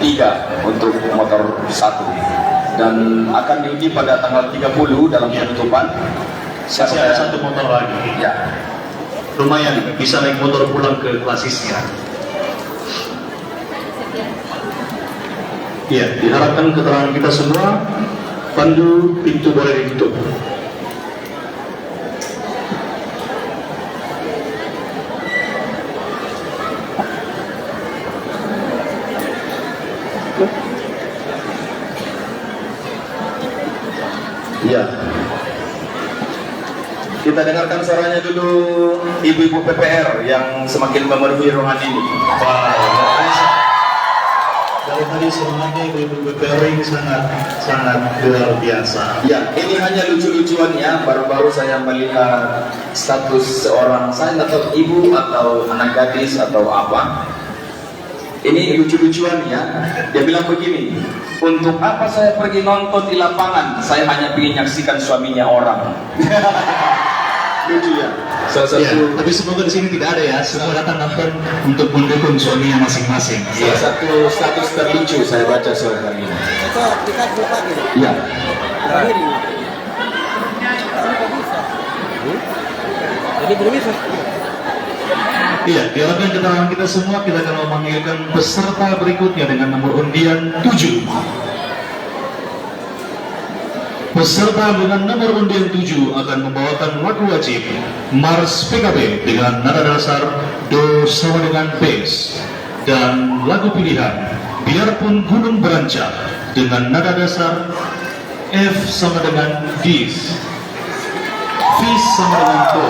3 untuk motor 1 dan akan diuji pada tanggal 30 dalam penutupan. Masih ada satu motor lagi. Ya, Lumayan bisa naik motor pulang ke klasisnya. Iya, diharapkan keterangan kita semua. Pandu, pintu boleh ditutup. iya. Kita dengarkan suaranya dulu ibu-ibu PPR yang semakin memenuhi ruangan ini. Dari tadi semuanya ibu-ibu BPR ini sangat luar biasa. Ya, ini hanya lucu-lucuannya. Baru-baru saya melihat status seorang, saya nggak tahu ibu atau anak gadis atau apa. Ini lucu-lucuannya. Dia bilang begini, untuk apa saya pergi nonton di lapangan? Saya hanya ingin menyaksikan suaminya orang. Lucu ya. Salah satu. Ya, tapi semoga di sini tidak ada ya. Semua datang nonton untuk mendukung suaminya masing-masing. Salah satu status terlucu saya baca sore hari ini. Iya. Jadi belum bisa. Iya, diharapkan keterangan kita semua. Kita akan memanggilkan peserta berikutnya dengan nomor undian 7. Peserta dengan nomor undian 7 akan membawakan lagu wajib Mars PKB dengan nada dasar Do sama dengan bass, dan lagu pilihan Biarpun Gunung Berancak dengan nada dasar F sama dengan Dis, Fis sama dengan Do.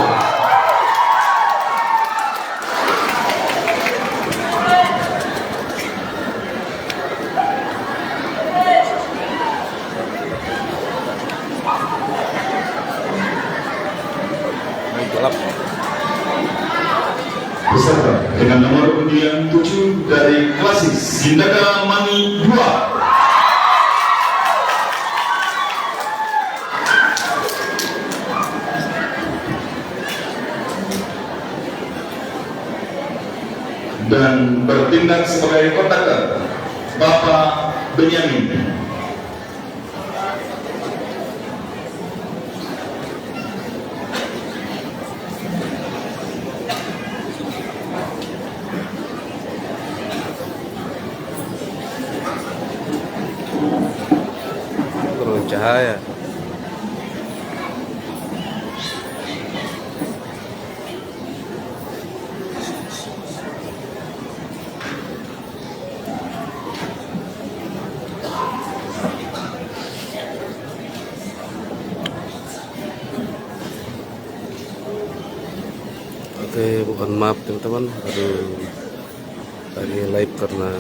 Peserta dengan nomor undian 7 dari klasis Sindaka Mani 2. Dan bertindak sebagai kontakter Bapak Benyamin. Kurang cahaya. Oke, bukan maaf teman-teman, baru lagi live karena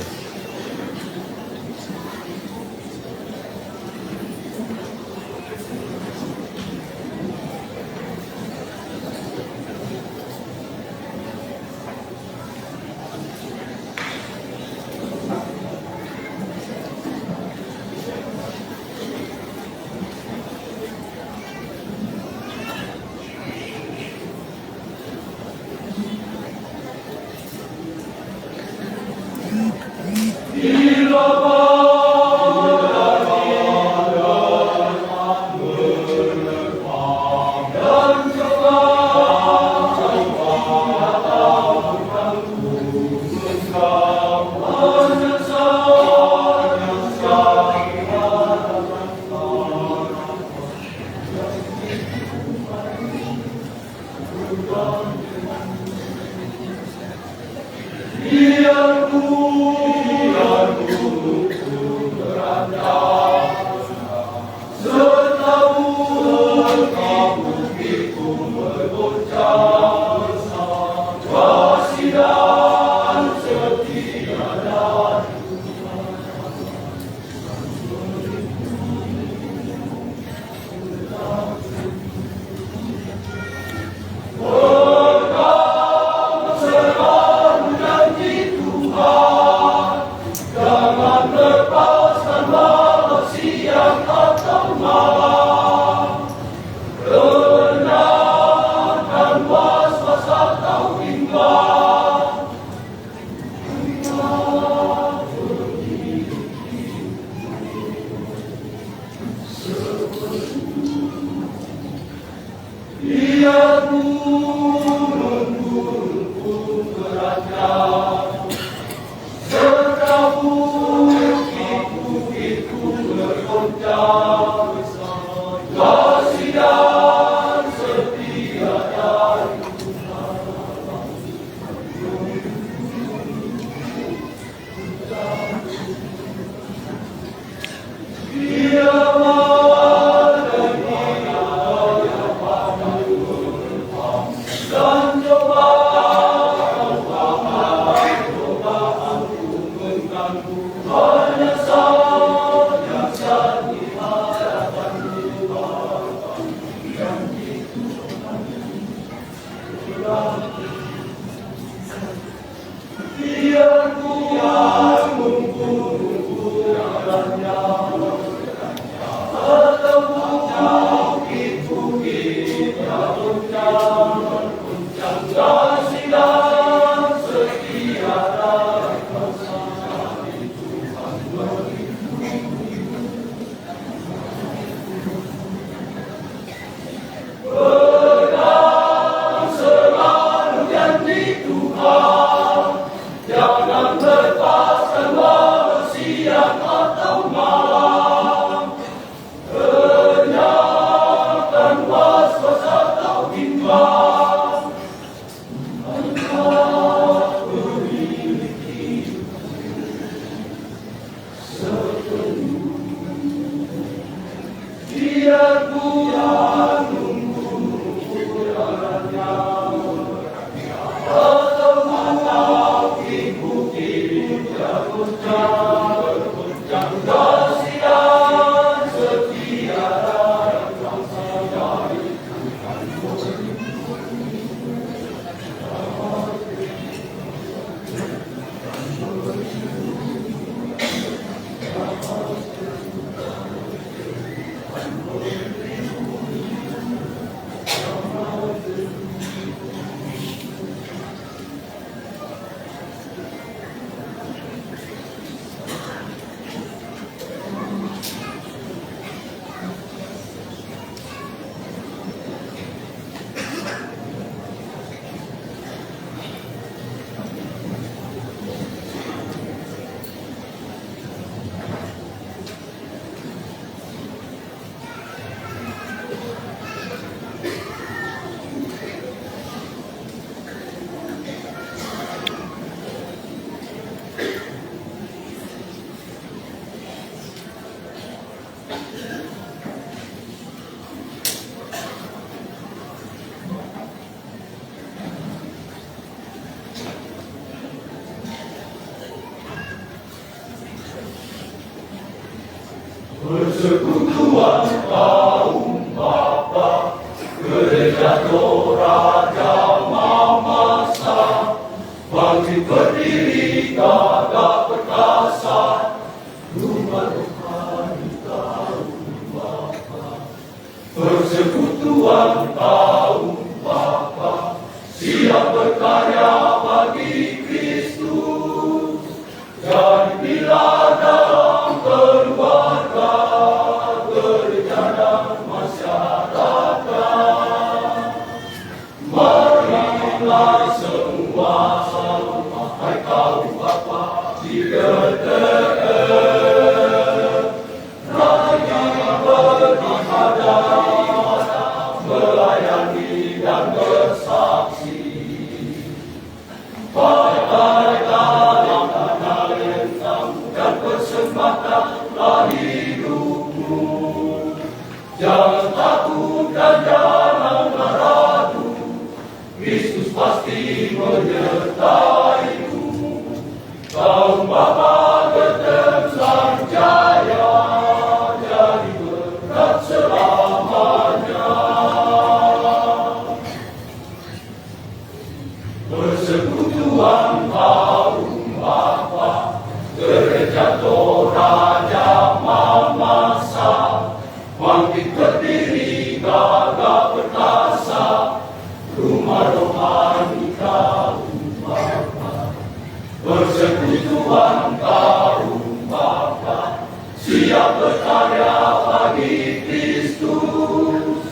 Persekutuan kaum bapa, gereja Toraja Mamasa, bangkit berdiri gagah perkasa, rumah rohani kaum bapa. Persekutuan kaum bapa, siap berkarya bagi Kristus, jadi pilar dalam keluarga, gereja dan masyarakat. Marilah semua hai kaum bapa di GTR, rajin beribadah, melayani dan bersaksi. Pakai dalam talenta dan persembahkanlah hidupmu. Jangan takut dan janganlah ragu, Kristus pasti menyertaimu. Kaum bapa tetap jaya, jadi berkat selamanya. Persekutuan kaum bapa, gereja Toraja Mamasa, bangkit berdiri gagah perkasa, rumah rohani kaum bapa. Persekutuan kaum bapa, siap berkarya bagi Kristus,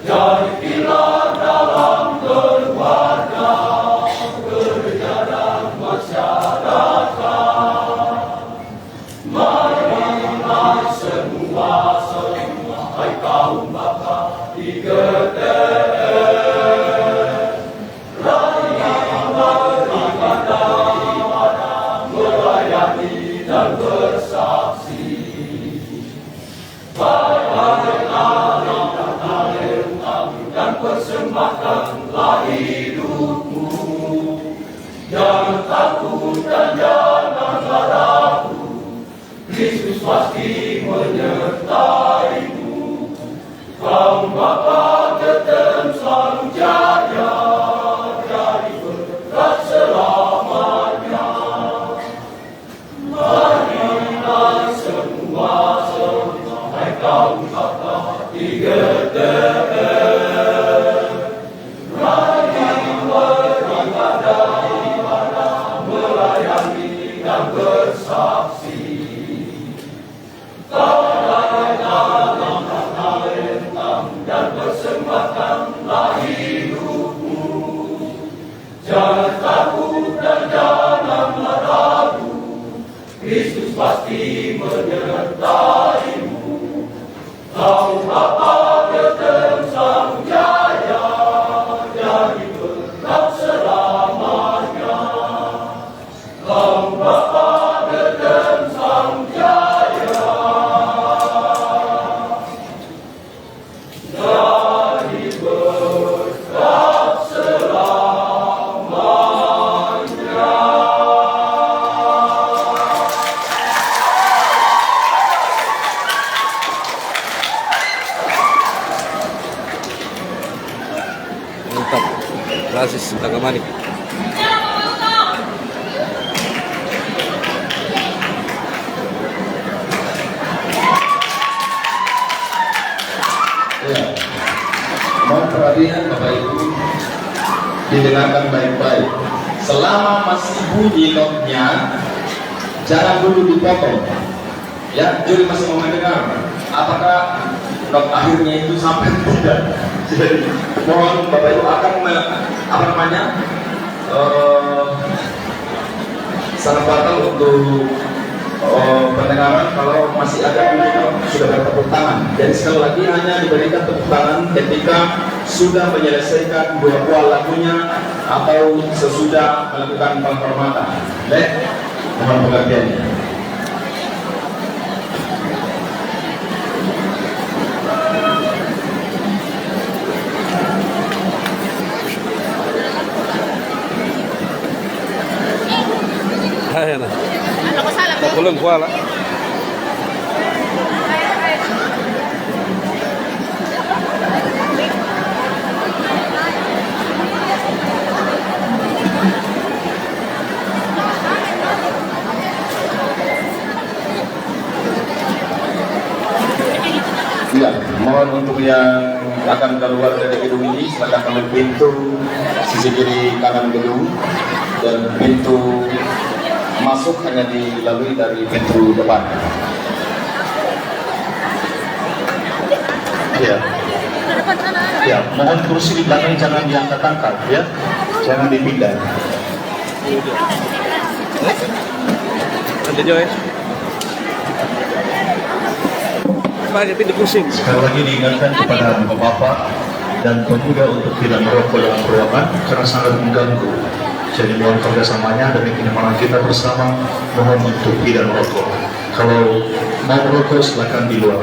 jadi pilar dalam keluarga, gereja dan masyarakat. Marilah semua hai kaum bapa di GTR, rajin beribadah, melayani dan bersaksi. Baiklah talenta dan persembahkanlah hidupmu. Jangan takut dan janganlah ragu, Yesus pasti menyertaimu. Kaum Bapa tetap sang jaya, jadi tetap selamanya. Kaum Bapa tetap sang jaya, jadi tetap selamanya. Mantap. Klasis Tagamanik. Ya, mohon perhatian Bapak Ibu, didengarkan baik-baik. Selama masih bunyi notnya, jangan dulu dipotong. Ya, juri masih mau mendengar. Apakah not akhirnya itu sampai tidak? Jadi, mohon Bapak Ibu akan sangat batal untuk pendengaran kalau masih ada bunyi not sudah bertepuk tangan. Jadi sekali lagi hanya diberikan tepuk tangan ketika sudah menyelesaikan dua buah lagunya atau sesudah melakukan penghormatan. Baik, mohon pengertiannya. Ayan na. Ano ko salah? Kulong wala. Ya, mohon untuk yang akan keluar dari gedung ini silakan melalui pintu sisi kiri kanan gedung, dan pintu masuk hanya dilalui dari pintu depan. Ya. Ya, mohon kursi di belakang jangan diangkat-angkat ya. Jangan dipindah. Ada Joy. Pakai pintu pusing. Sekali lagi diingatkan kepada bapak-bapak dan pemuda untuk tidak merokok dalam ruangan karena sangat mengganggu. Jadi mohon kerjasamanya dan kenyamanan kita bersama, mohon untuk tidak merokok. Kalau mau merokok silakan di luar.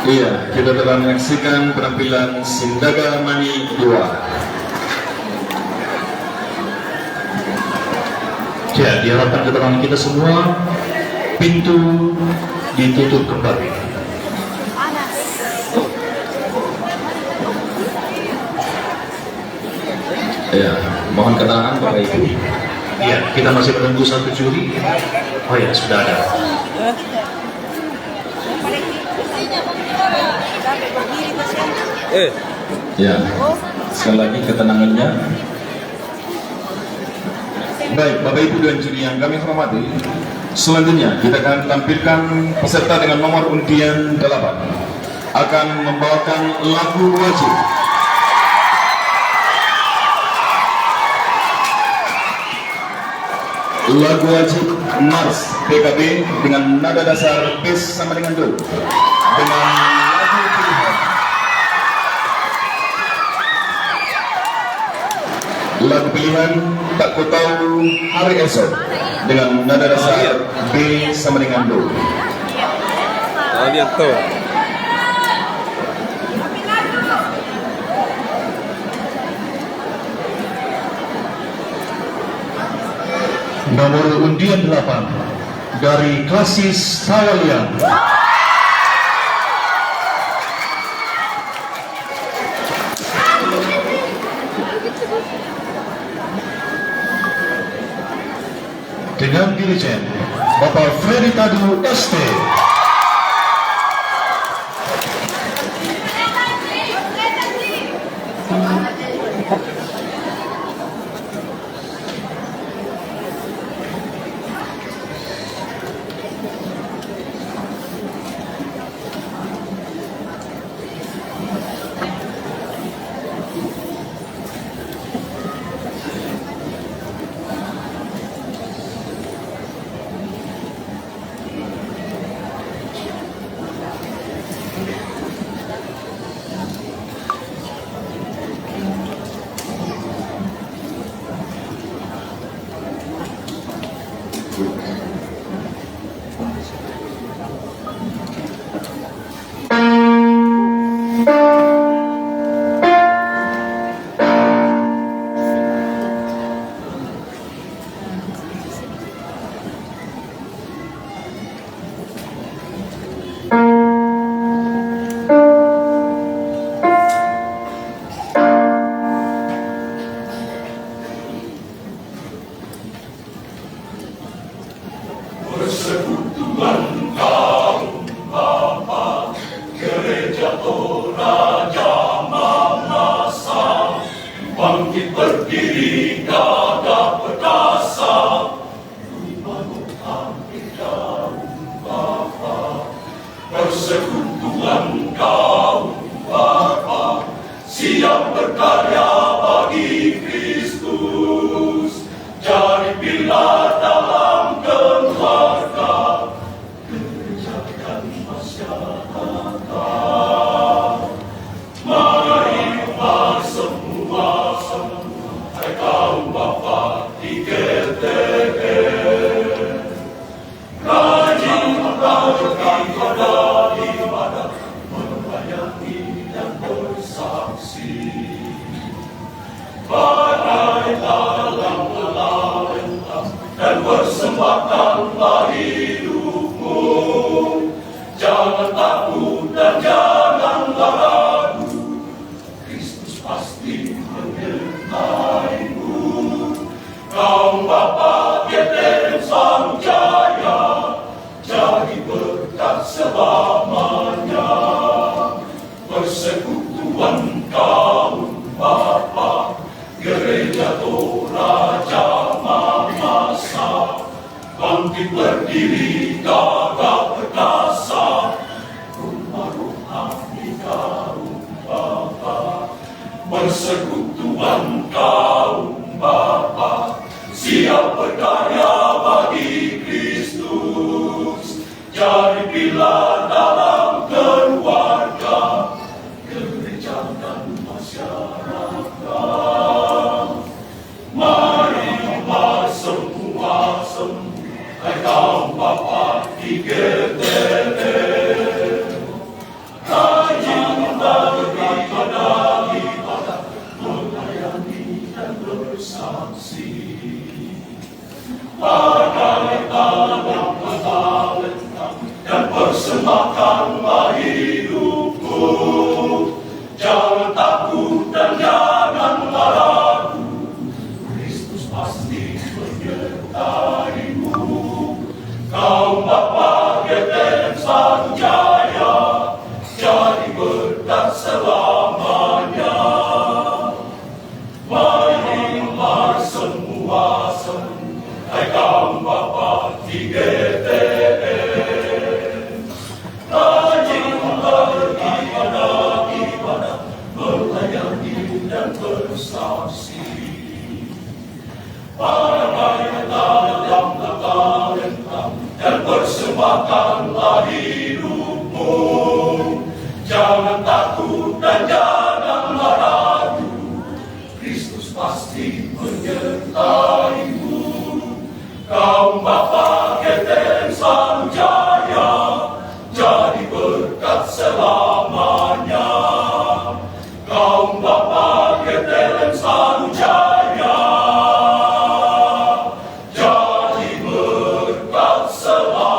Iya, kita telah menyaksikan penampilan Sindaga Mani 2. Ya, diharapkan keterangan kita semua, pintu ditutup kembali. Ya, mohon keterangan Bapak Ibu. Ya, kita masih menunggu satu juri. Oh ya, sudah ada. Ya, sekali lagi ketenangannya. Baik, Bapak Ibu dan juri yang kami hormati, selanjutnya kita akan tampilkan peserta dengan nomor undian 8 akan membawakan lagu wajib. Lagu wajib Mars PKB dengan nada dasar bass sama dengan do, dengan lagu pilihan. Lagu pilihan Tak Ku Tahu Hari Esok dengan nada dasar B sama dengan do. Oh, dia tuh. Nomor undian 8 dari Klasis Tawalian. Dengan dirijen Bapak Freddy Tadu ST. Persekutuan kaum Bapa, Gereja Toraja Mamasa, bangkit berdiri gagah perkasa, rumah Tuhan kaum Bapa. Persekutuan kaum Bapa, siap berkarya bagi Kristus, cari pilar dalam keluarga, gereja dan masyarakat. Marilah semua hai kaum Bapa di GTN, rajin beribadah melayani dan bersaksi, badai dalam gelap dan persembahkanlah hidupmu. Jangan takut dan janganlah ragu, Kristus pasti menyertaimu. Kaum Bapa GTN selalu jaya, jadi berkat selamanya. Persekutuan kaum Bapa, Gereja Toraja Mamasa, bangkit berdiri gagah perkasa, rumah rohani kaum Bapa. Persekutuan kaum Bapa, siap berkarya bagi Kristus, jadi pilar dalam keluarga, gereja dan masyarakat. Marilah semua hai kaum Bapa di GTN, rajin beribadah, melayani dan bersaksi, badai dalam talenta dan persembahkanlah hidupmu. Jangan takut dan janganlah ragu, Kristus pasti menyertaimu. Kaum Bapa GTN selalu jaya, jadi berkat selamanya. Marilah semua hai kaum Bapa di GTN, rajin beribadah, melayani dan bersaksi, badai dalam talenta dan persembahkanlah hidupmu. Jangan takut dan janganlah ragu, Kristus pasti menyertaimu. Kaum Bapa GTN selalu jaya, jadi berkat selamanya. Kaum Bapa GTN selalu jaya, jadi berkat selamanya.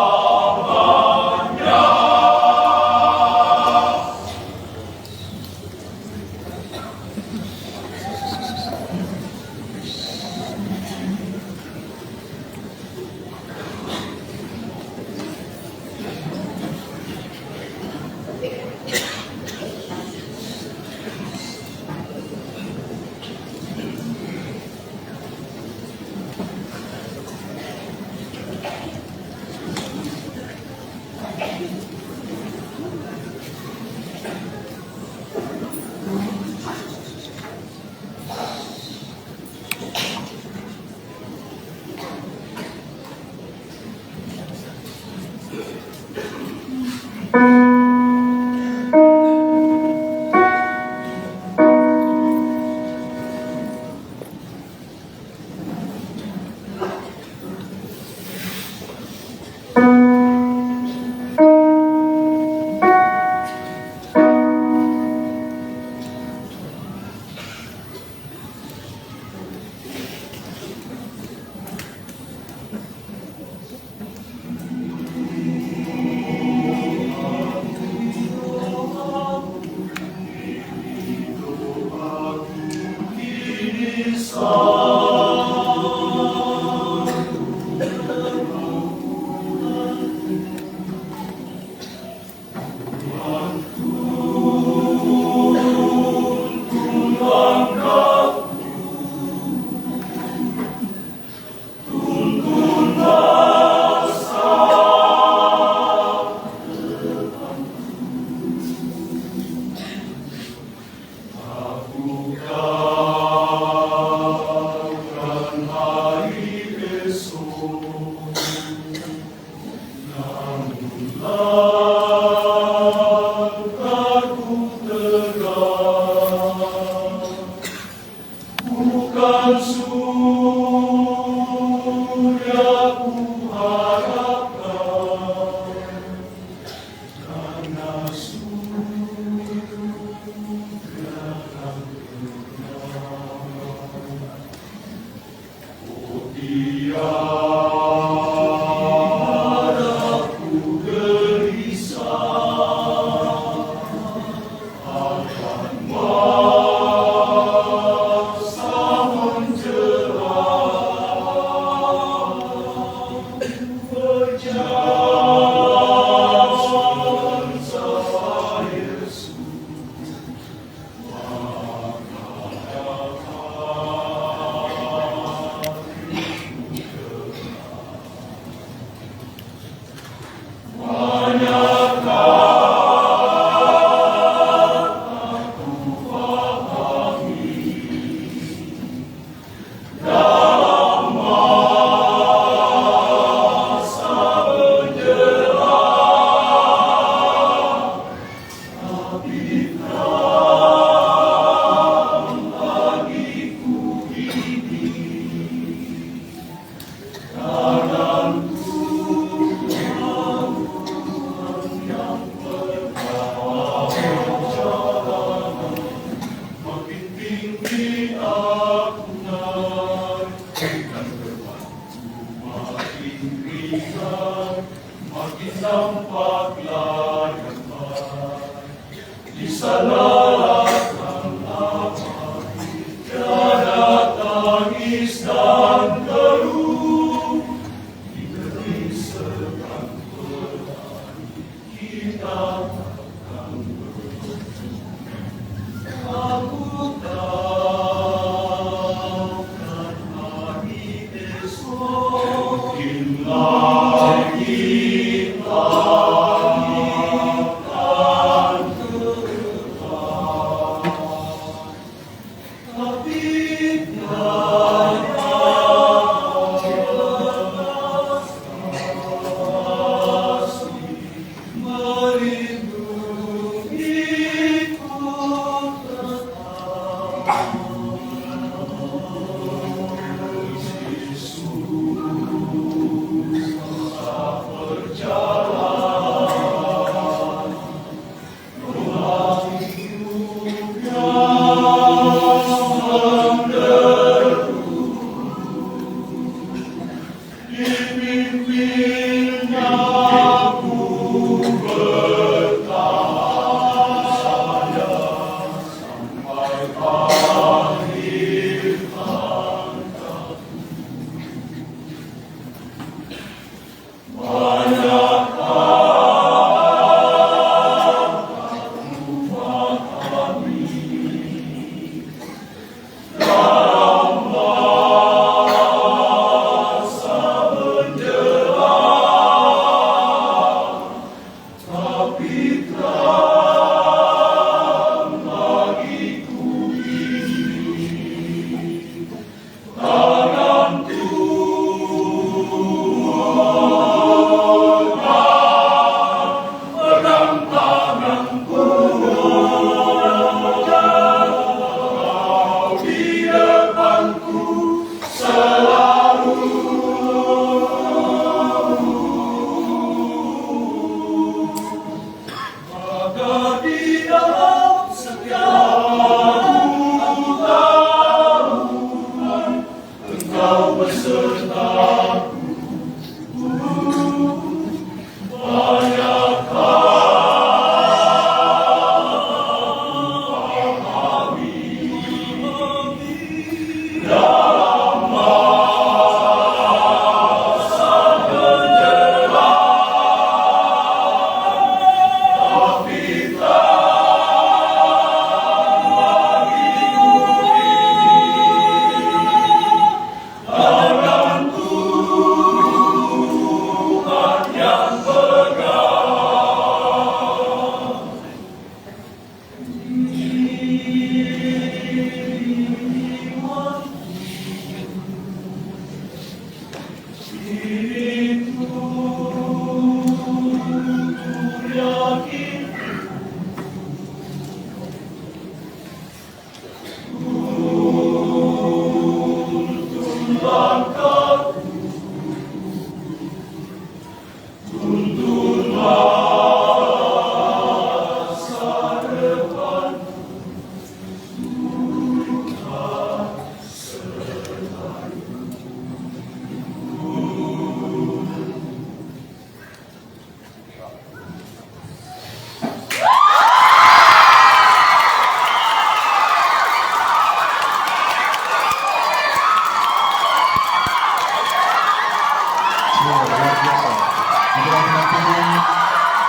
adalah penampilan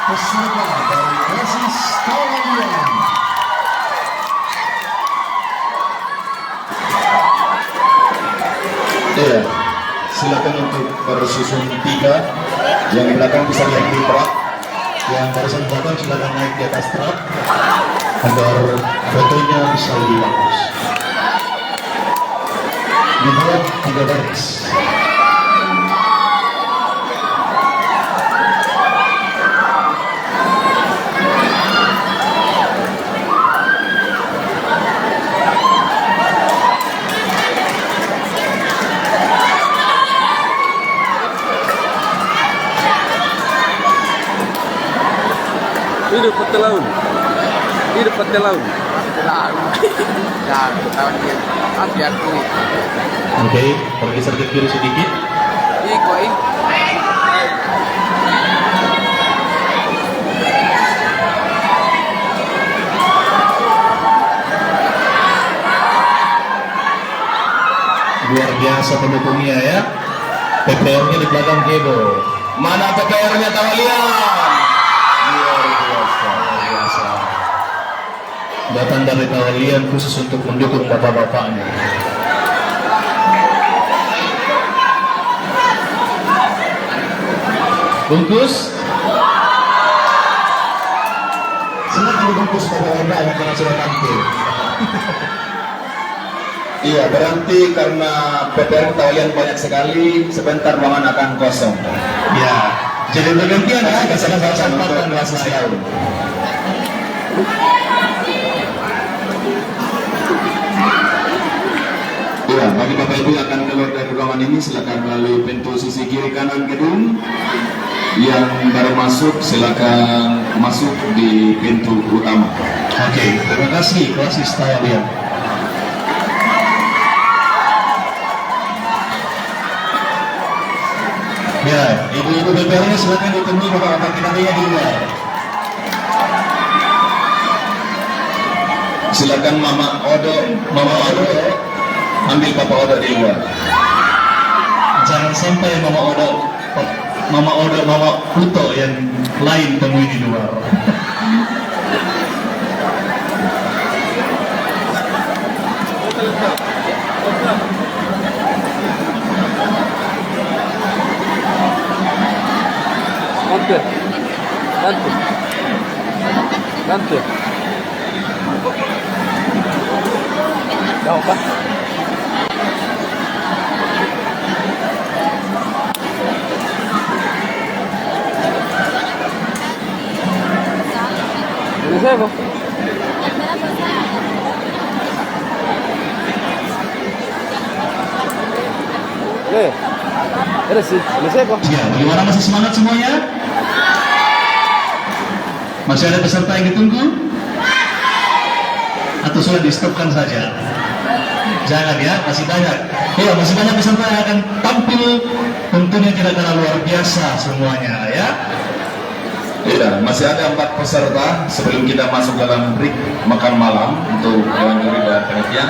peserta dari Klasis Tawalian. Iya, silakan untuk bersusun 3. Yang di belakang bisa lihat di truk. Yang barusan belakang silakan naik di atas truk agar fotonya bisa lebih bagus. Dibuat 3 baris. Ini dekat laut. Ini dekat laut. Ya, tahun dia aku. Oke, bergeser ke kiri sedikit. Koi. Luar biasa pendukungnya ya. PPR-nya di belakang Kebo. Mana PPR-nya Tawalian? Luar biasa. Datang dari Tawalian khusus untuk mendukung bapak-bapaknya. Bungkus. Silakan dibungkus bapak-bapak yang pernah sudah tampil. Iya, berarti karena PPR Tawalian banyak sekali, sebentar ruangan akan kosong. Ya, jadi bergantian ya. Salah satu Klasis lain. Iya, bagi Bapak Ibu yang akan keluar dari ruangan ini, silakan melalui pintu sisi kiri kanan gedung. Yang baru masuk, silakan masuk di pintu utama. Oke, terima kasih Klasis Tawalian. Ya, ibu-ibu BPR-nya silakan ditemui bapak-bapak kita di luar. Silakan Mama Odo, ambil Papa Odo di luar. Jangan sampai Mama Kuto yang lain temui di luar. Bantu. Tahu pak? Ini siapa? Ada sih. Ini siapa? Ya, bagaimana, masih semangat semuanya? Masih ada peserta yang ditunggu? Atau sudah di-stopkan saja? Jangan ya, masih banyak. Ya, masih banyak peserta yang akan tampil. Tentunya tidak kalah luar biasa semuanya ya. Iya, masih ada 4 peserta sebelum kita masuk dalam break makan malam untuk Dewan Juri dan panitia.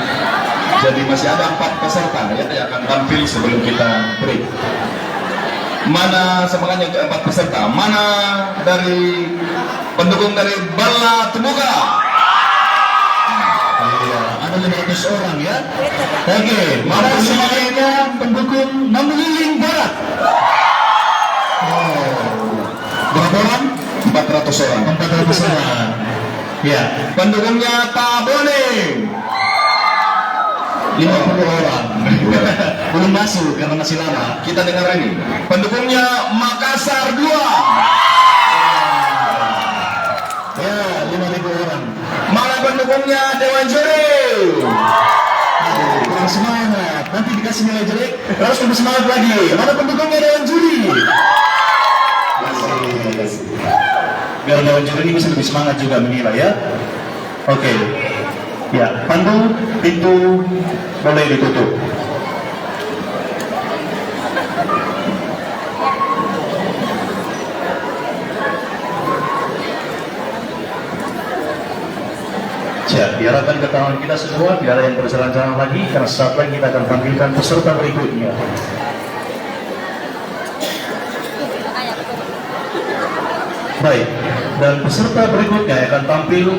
Jadi masih ada 4 peserta ya yang akan tampil sebelum kita break. Mana semangatnya ke 4 peserta? Mana dari pendukung dari Bala Temuka? Iya, ada 500 orang ya. Oke, mana semangatnya pendukung Nambuliling Barat? Oh, berapa orang? 400 orang. 400 orang. Ya, Pendukungnya Tabone 50 orang. Belum masuk karena masih lama. Kita dengar ini. Pendukungnya Makassar 2. Ya, 5.000 orang. Mana pendukungnya Dewan Juri? Aduh, kurang semangat. Nanti dikasih nilai jelek, harus lebih semangat lagi. Mana pendukungnya Dewan Juri? Biar Dewan Juri ini bisa lebih semangat juga menilai ya. Oke. Ya, pandu pintu boleh ditutup. Ya, diharapkan ketahuan kita semua, tidak ada yang berjalan-jalan lagi, karena saat lagi kita akan tampilkan peserta berikutnya. Baik, dan peserta berikutnya yang akan tampil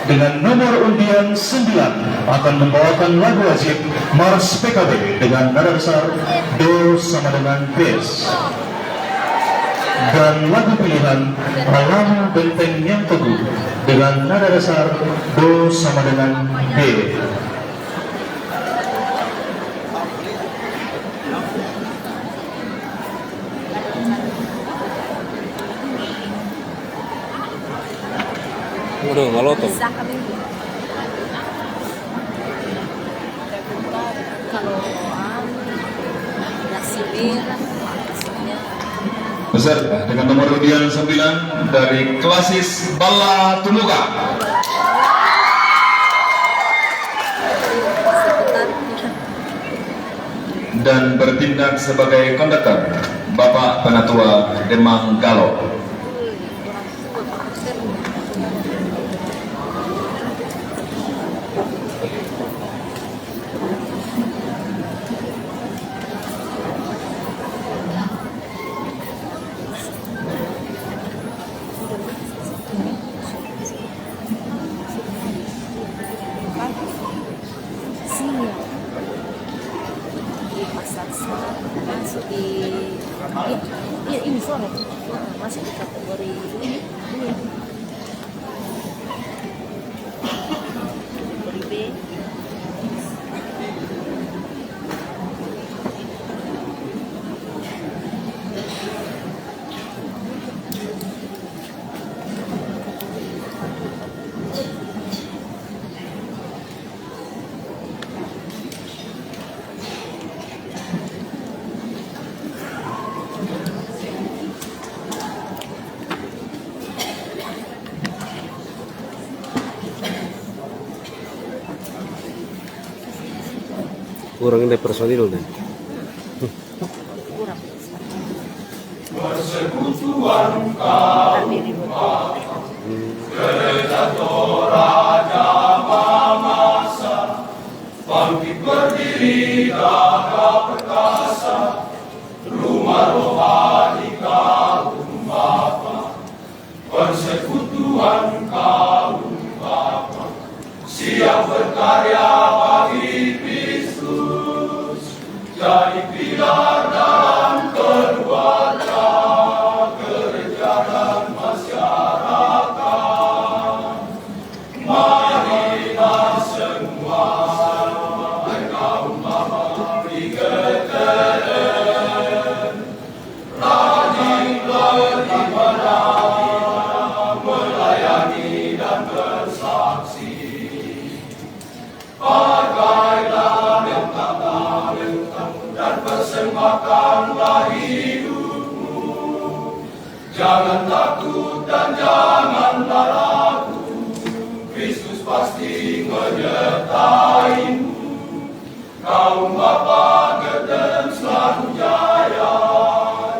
dengan nomor undian 9 akan membawakan lagu wajib Mars PKB dengan nada dasar Do sama dengan Bes, dan lagu pilihan Ralama Benteng yang Teguh dengan nada dasar Do sama dengan B. Udah malotong. Kalau nasi merah maksudnya Peserta dengan nomor undian 9 dari Klasis Bala Tumuka. Dan bertindak sebagai konduktor Bapak Penatua Demang Galo. masuk di ini sore masuk di kategori ini kategori B. Kurang ini personil deh. Kurang Persekutuan tapi ribut. Gereja Toraja Mamasa, bangkit berdiri gagah perkasa, rumah rohani kaum Bapa. Persekutuan kaum Bapa, siap berkarya bagi Kristus, jadi pilar dalam keluarga, gereja dan masyarakat. Marilah semua kaum Bapa digedekan, rajin beribadah, melayani dan bersaksi. Pakailah yang dan persembahkanlah hidupmu. Jangan takut dan janganlah ragu, Kristus pasti menyertaimu. Kaum Bapa Gedeng selalu jaya,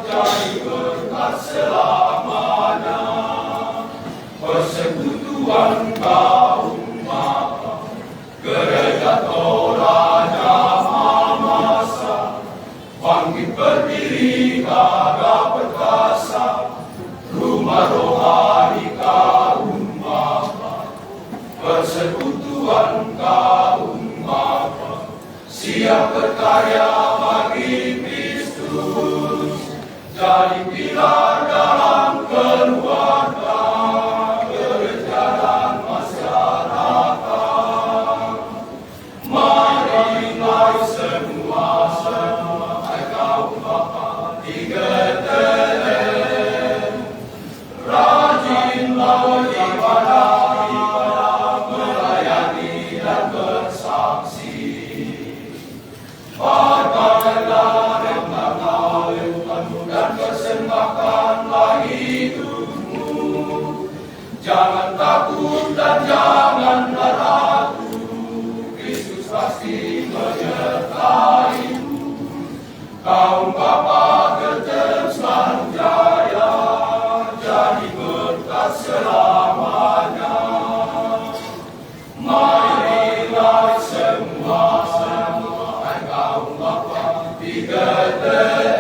jadi berkat selamanya. Persekutuan kaum Bapa, Gereja Toraja Mamasa, bangkit berdiri gagah perkasa, rumah rohani kaum Bapa. Persekutuan kaum Bapa, siap berkarya bagi Kristus, jadi pilar dalam keluarga, gereja dan masyarakat. Marilah semua kaum Bapa digedekan, rajinlah beribadah, melayani dan bersaksi. Pakailah rempah-rempahmu dan persembahkanlah hidupmu. Jangan takut dan janganlah ragu, Kristus pasti menyertaimu. Kaum Bapa Gedeng selalu jaya, jadi berkat selamanya. Marilah semua kaum Bapa digedekan,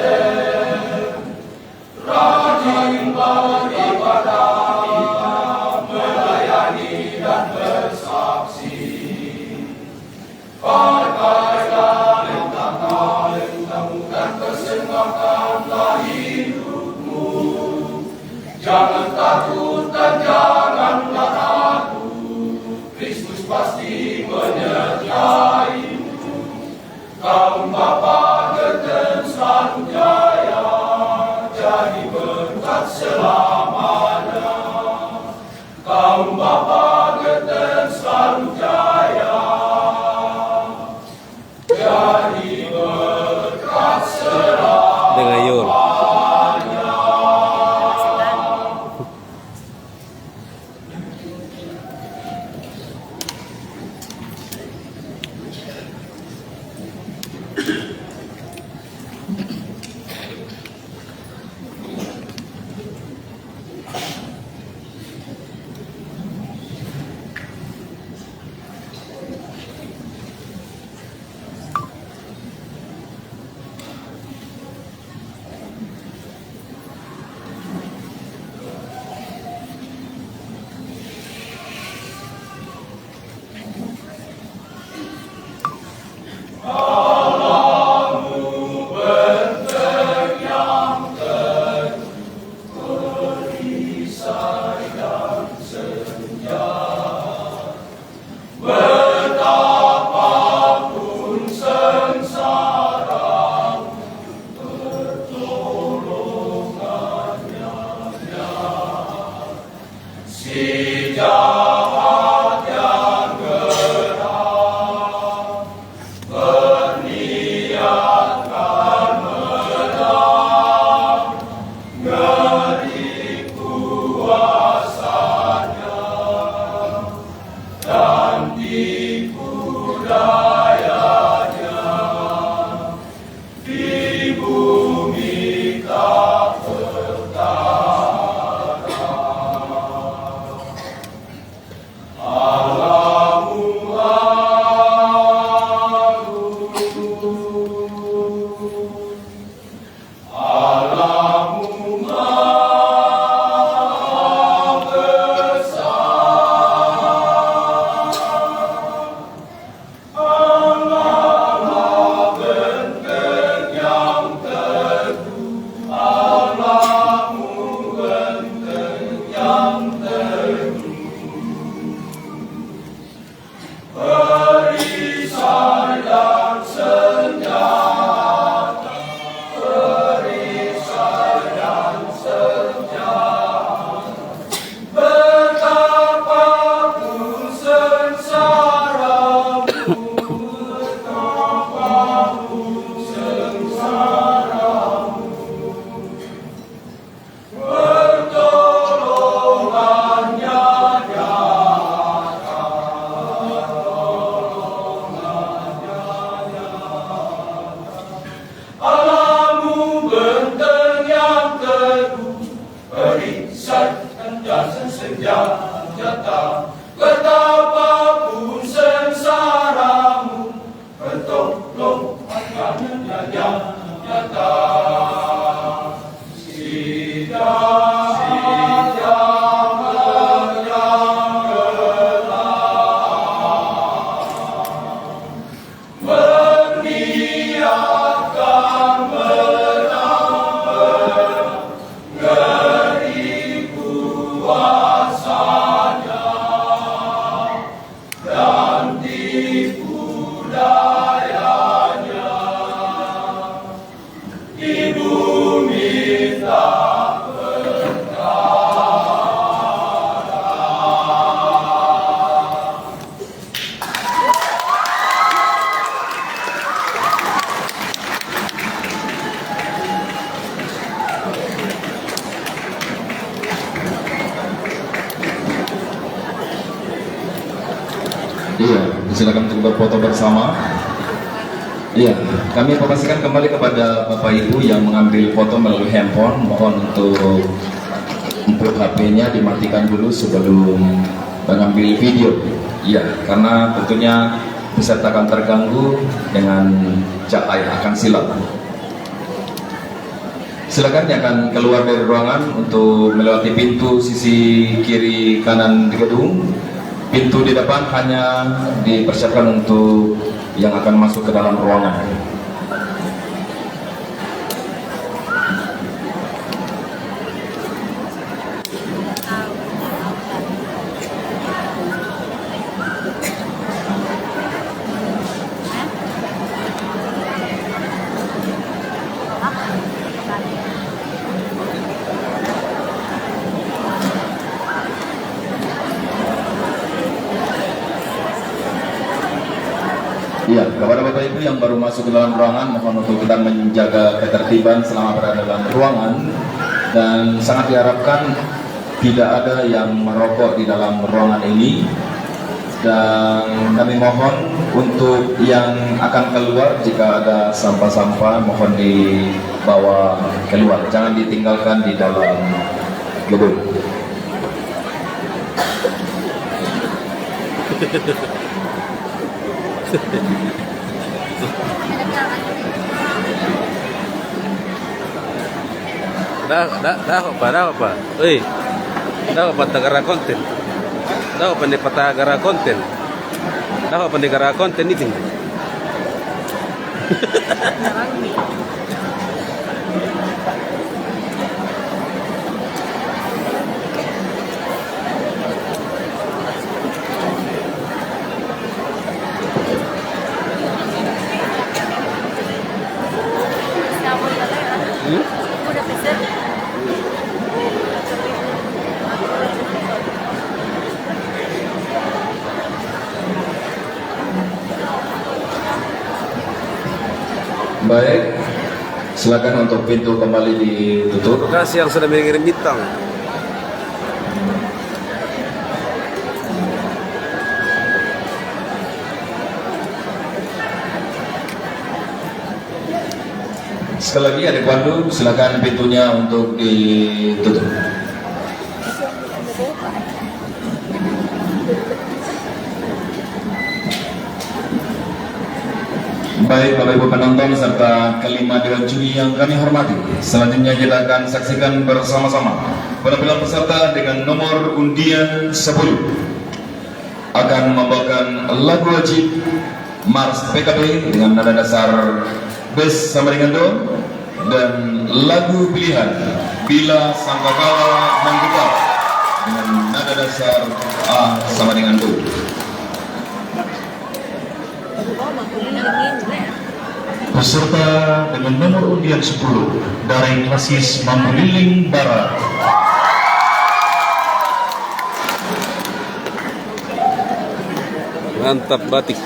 Jangan takut dan janganlah ragu, Kristus pasti menyertaimu. Kaum bapa Kristen selalu jaya, jadi berkat selamanya. Kaum bapa Kristen selalu jaya, jadi berkat selamanya. Dengan Yul. Iya, silakan untuk berfoto bersama. Iya, kami informasikan kembali kepada Bapak Ibu yang mengambil foto melalui handphone, mohon untuk HP-nya dimatikan dulu sebelum mengambil video. Iya, karena tentunya peserta akan terganggu dengan cahaya akan silat. Silakan yang akan keluar dari ruangan untuk melewati pintu sisi kiri kanan di gedung. Pintu di depan hanya dipersiapkan untuk yang akan masuk ke dalam ruangan. Bapak Ibu yang baru masuk ke dalam ruangan, mohon untuk kita menjaga ketertiban selama berada dalam ruangan, dan sangat diharapkan tidak ada yang merokok di dalam ruangan ini. Dan kami mohon untuk yang akan keluar, jika ada sampah-sampah mohon dibawa keluar, jangan ditinggalkan di dalam gedung. Dah apa? Dah apa negara konten? Dah apa nih negara konten? Dah apa negara konten itu? Udah pesen. Baik, silakan untuk pintu kembali ditutup. Terima kasih yang sudah mengirim bintang. Sekali lagi adik Pandu, silakan pintunya untuk ditutup. Baik Bapak Ibu penonton serta kelima dewan juri yang kami hormati, selanjutnya kita akan saksikan bersama-sama penampilan peserta dengan nomor undian 10 akan membawakan lagu wajib Mars PKB dengan nada dasar bass sama dengan do, dan lagu pilihan Bila Sangkakala Menggetar dengan nada dasar A sama dengan do. Peserta dengan nomor undian 10 dari klasis Mamuliling Barat. Mantap batik.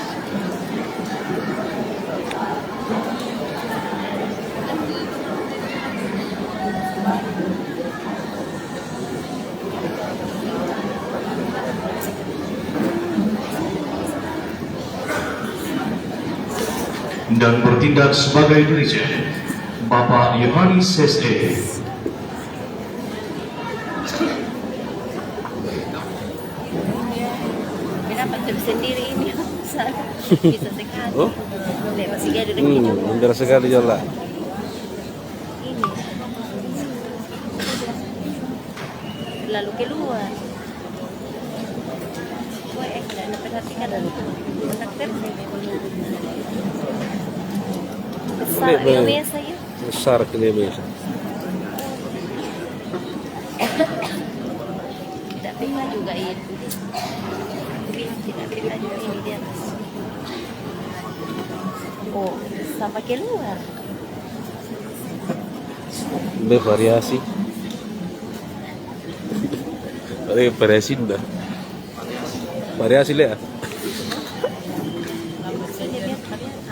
Dan bertindak sebagai dirjen Bapak Yohanes S.E. Kenapa sendiri ini? Bisa sekali. Oh? Masih ada lagi. Indah sekali Jola. Ini. Lalu keluar. Wah, perhatikan dulu. Besar Indonesia ya. Besar ke Indonesia. Tidak pernah juga itu. Tidak pernah juga ini di atas. Oh, sampai keluar. Bervariasi. Variasi dah. Variasi le.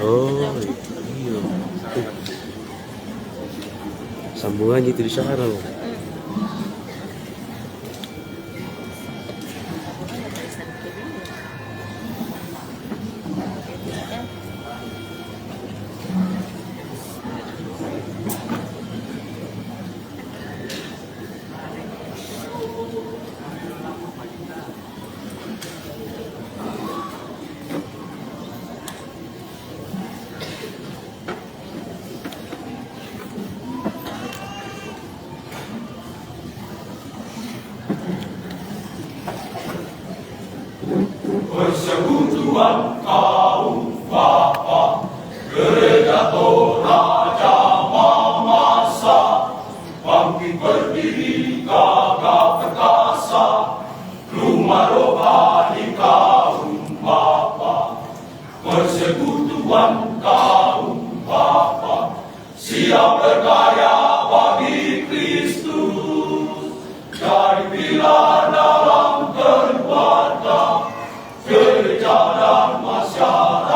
Oh, iya. Sambungannya itu di sana loh. Persekutuan kaum Bapa, Gereja Toraja Mamasa, bangkit berdiri gagah perkasa, rumah rohani kaum Bapa. Persekutuan kaum Bapa, siap berkarya bagi Kristus, dari pilar dalam keluarga, gereja dan masyarakat.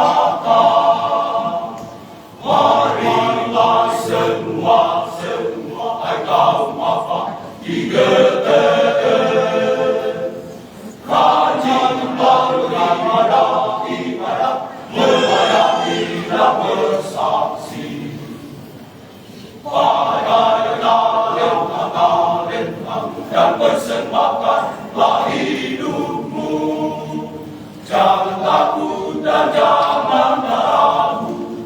rajin beribadah, melayani dan bersaksi. Dan persembahkanlah hidupmu. Jangan takut dan jangan ragu,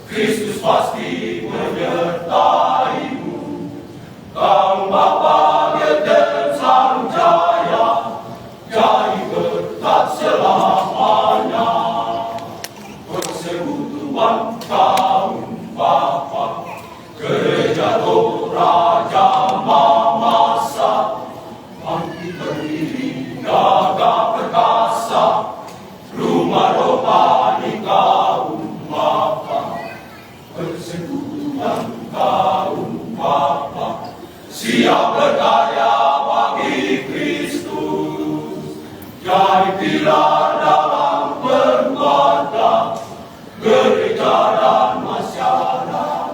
Kristus pasti menyertaimu. Kaum Bapa dan selalu jaya, jadi berkat selamanya. Persekutuan kaum Bapa, Gereja Toraja Mamasa, bangkit berdiri gagah perkasa, rumah rohani kaum Bapa. Persekutuan kaum Bapa, siap berkarya bagi Kristus, jadi pilar dalam keluarga, gereja dan masyarakat.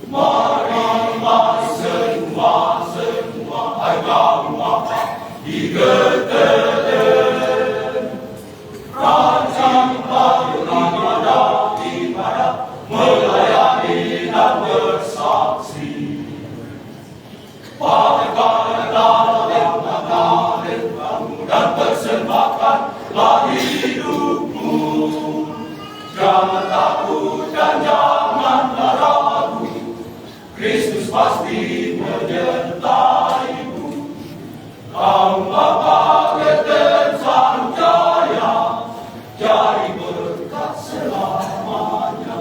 Marilah semua hai kaum Bapa digedekan, rajin beribadah, melayani dan bersaksi. Dan persembahkanlah hidupmu. Jangan takut dan jangan ragu, Kristus pasti menyertaimu. Kaum Bapa dan selalu jaya, jadi berkat selamanya.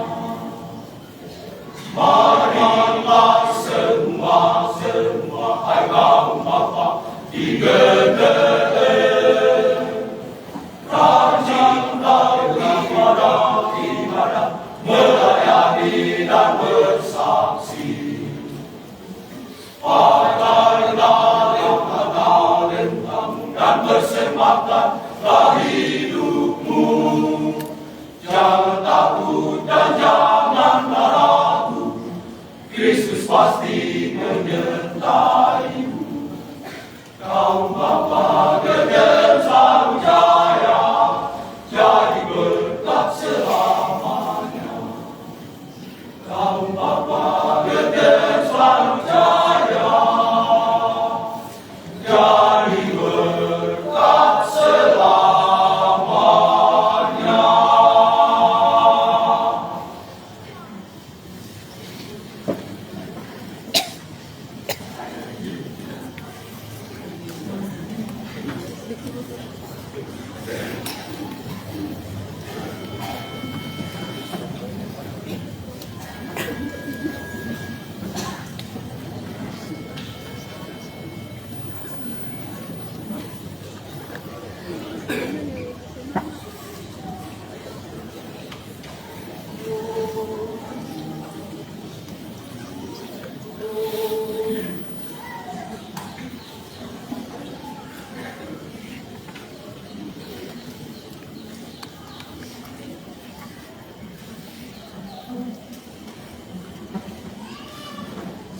Marilah semua hai kaum Bapa digedekan, rajin beribadah, melayani dan bersaksi. Dan persembahkanlah hidupmu. Jangan takut dan jangan ragu, Kristus pasti menyertaimu. Kaum Bapa dan selalu jaya, jadi berkat selamanya. Kaum Bapa dan selalu jaya, jadi berkat selamanya.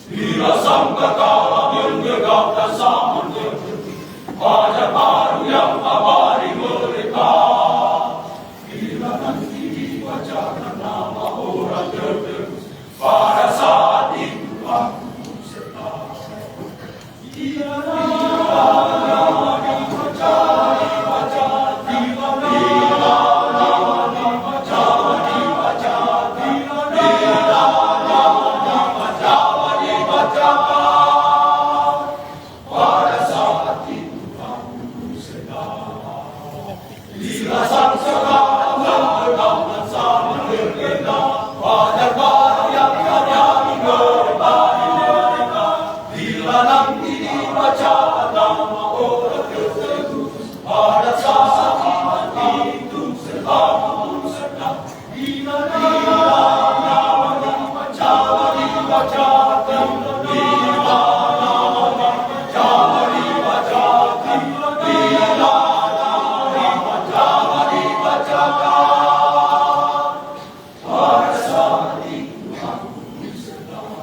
Bila sangkakala menggegap dan samanya, wajah baru yang abadi mereka. Bila nanti dibacakan nama orang tertebus, pada saat itu aku serta. Bila nama dibaca, pada saat itu aku sedang. Bila sang sekarang bergabung sama legenda, wajar baru yang ada di mereka. Bila nanti dibaca nama orang tertentu, pada saat itu aku sedang. Bila nama dibaca, pada saat itu aku sedang.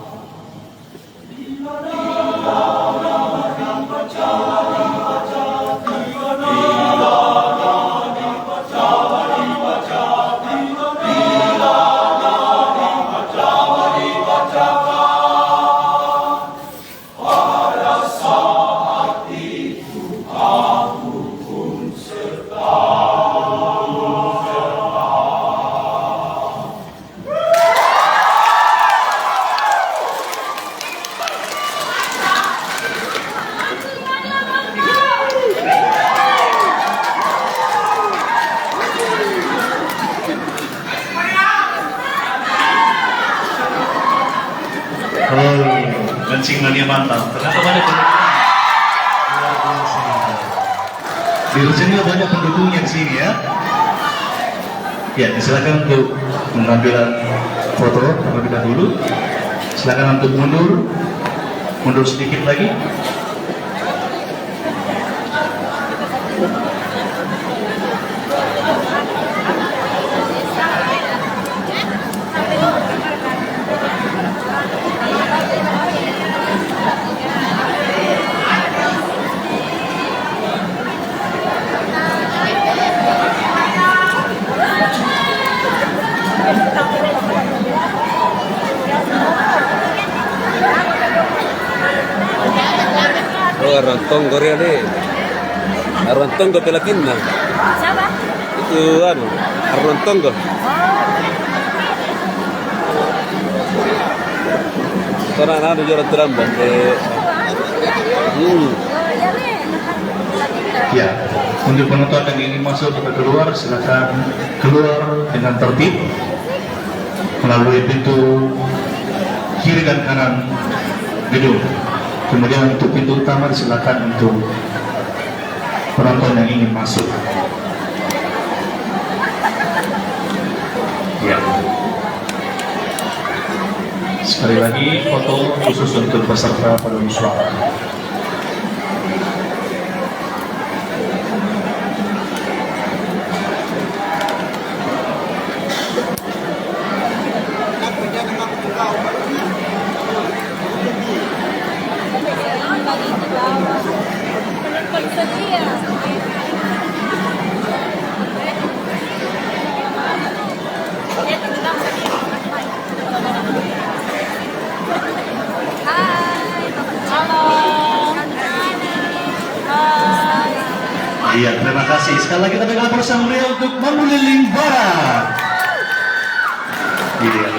Oh, kencing mania mantap. Ternyata banyak pendukungnya. Luar biasa. Dirjennya banyak pendukungnya di sini ya. Ya, silakan untuk mengambil foto terlebih dahulu. Silakan untuk mundur sedikit lagi. Oh, Arwantong Korea deh. Arwantong ke Pelatina. Siapa? Itu anu, Arwantong ke. Karena ada juara terlambat. Ya, untuk penonton yang ingin masuk atau keluar, silakan keluar dengan tertib melalui pintu kiri dan kanan gedung. Kemudian untuk pintu utama silakan untuk penonton yang ingin masuk. Ya. Sekali lagi foto khusus untuk peserta paduan suara. Iya, terima kasih. Sekali lagi kita berikan bersama meriah untuk Mamuliling Barat. Iya.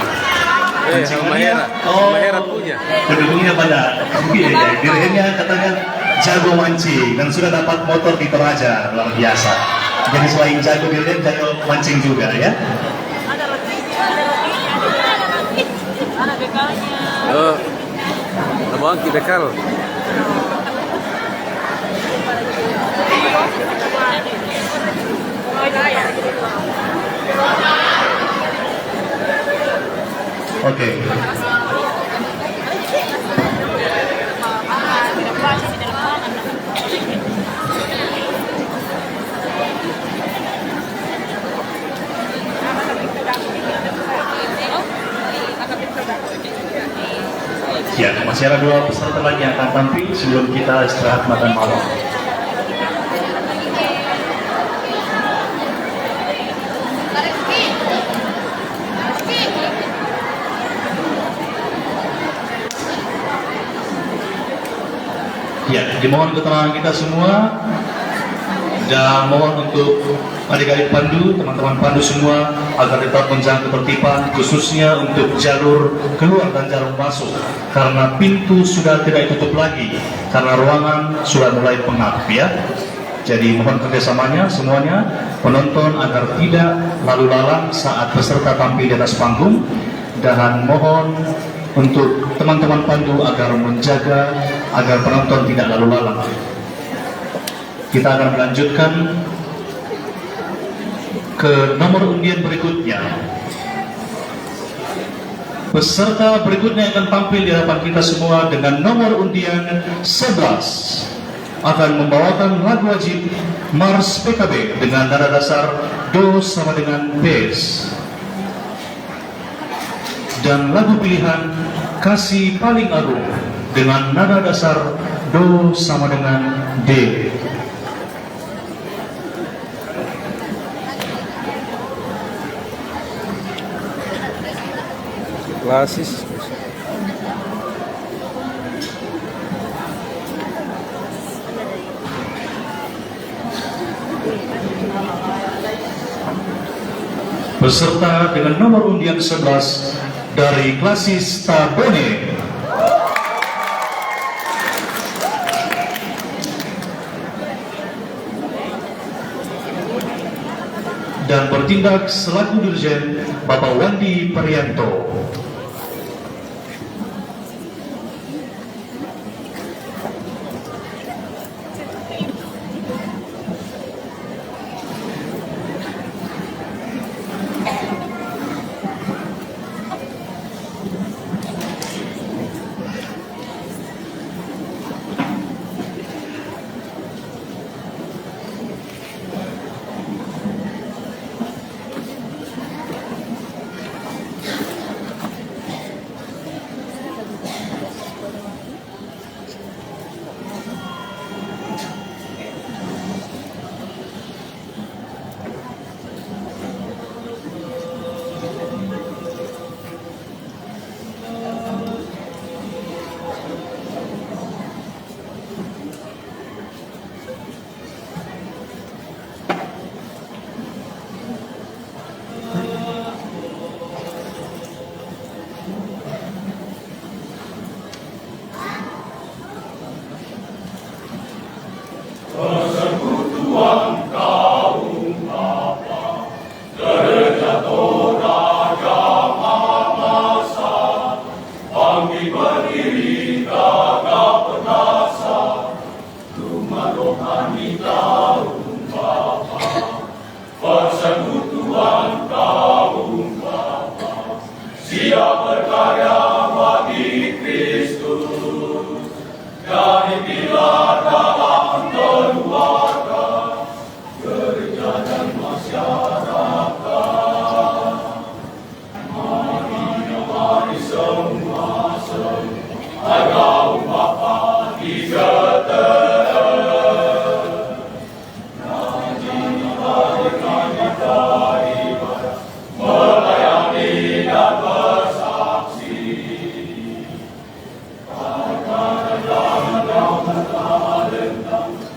Mahera. Mahera punya. Pendukungnya banyak. Iya, dirinya katakan jago mancing dan sudah dapat motor di Toraja, luar biasa. Jadi selain jago dirinya, jago mancing juga ya. Oh, abang kita bekal. Oke. Ya, masih ada dua peserta lagi yang akan tampil sebelum kita istirahat makan malam. Ya, dimohon keterangan kita semua dan mohon untuk adik-adik pandu, teman-teman pandu semua agar tetap menjaga ketertiban khususnya untuk jalur keluar dan jalur masuk karena pintu sudah tidak ditutup lagi karena ruangan sudah mulai pengap ya. Jadi mohon kerjasamanya semuanya penonton agar tidak lalu lalang saat peserta tampil di atas panggung dan mohon untuk teman-teman pandu agar menjaga agar penonton tidak lalu lalang. Kita akan melanjutkan ke nomor undian berikutnya. Peserta berikutnya akan tampil di hadapan kita semua dengan nomor undian 11 akan membawakan lagu wajib Mars PKB dengan nada dasar Do sama dengan Bes dan lagu pilihan Kasih Paling Agung dengan nada dasar Do sama dengan D. Klasis. Peserta dengan nomor undian 11 dari Klasis Tabone. Dan bertindak selaku dirjen Bapak Wandi Prianto. Kami berdiri gagah perkasa, rumah rohani kaum Bapa, persekutuan kaum Bapa, siap berkarya bagi Kristus, dari pilar dalam keluarga, gereja dan masyarakat. Mari semua kaum Bapa disejahtera. Melayani dan bersaksi.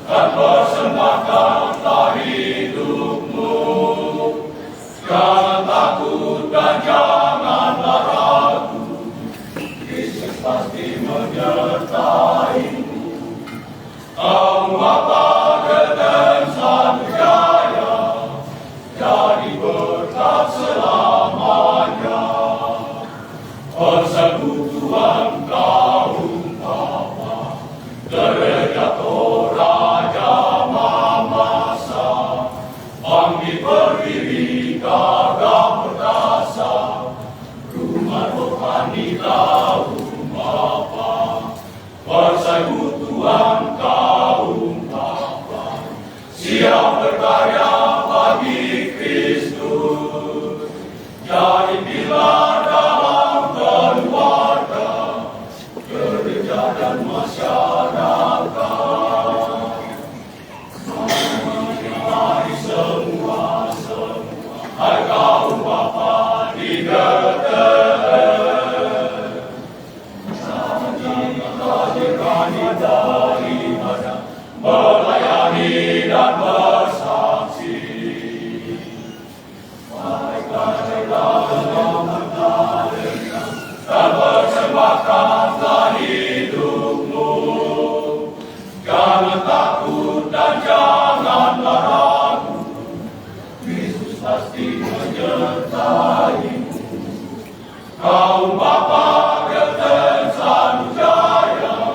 Dan persembahkanlah hidupmu. Jangan takut dan janganlah ragu. Yesus pasti menyertaimu. Kaum Bapa Kristen Sanjaya, jadi berkat selamanya. Persekutuan kaum Bapa, gereja Toraja Mamasa, bangkit berdiri gagah perkasa, rumah rohani kaum Bapa, persekutuan kaum Bapa, siap berkarya bagi Kristus, jadi pilar dalam keluarga, gereja dan masyarakat. Mari semua hai kaum Bapa disejahtera. Daripada melayani dan bersaksi. Dan persembahkanlah hidupmu. Jangan takut dan janganlah ragu. Yesus pasti menyertaimu. Kaum Bapa Kristen Sanjaya,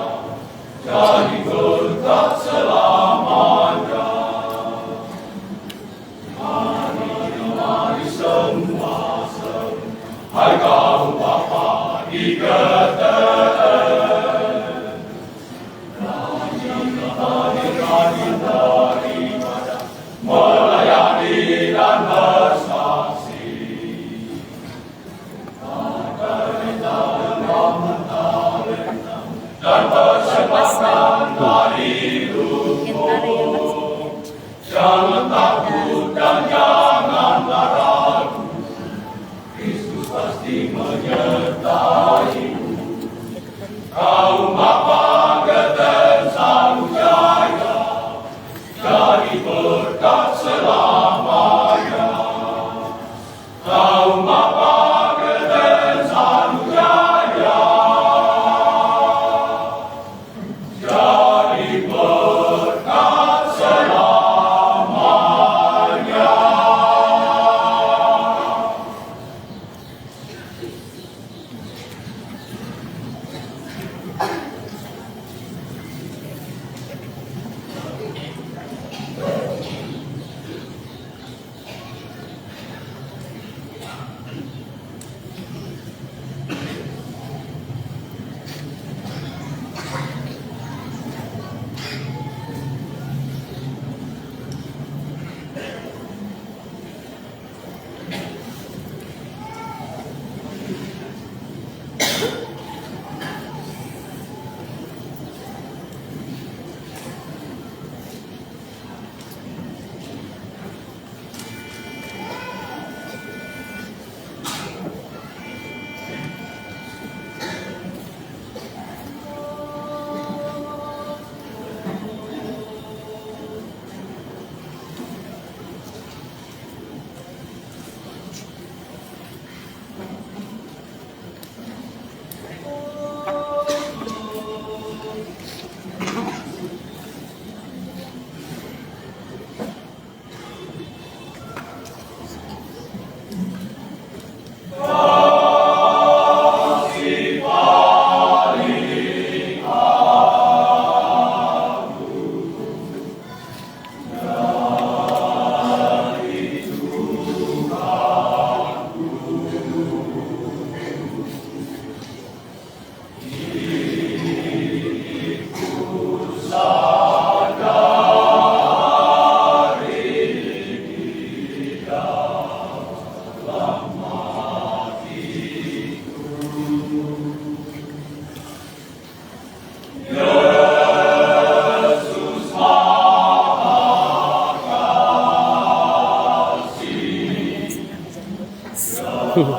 Benefit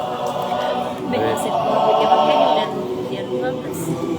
publik Evangelio dan dia 12.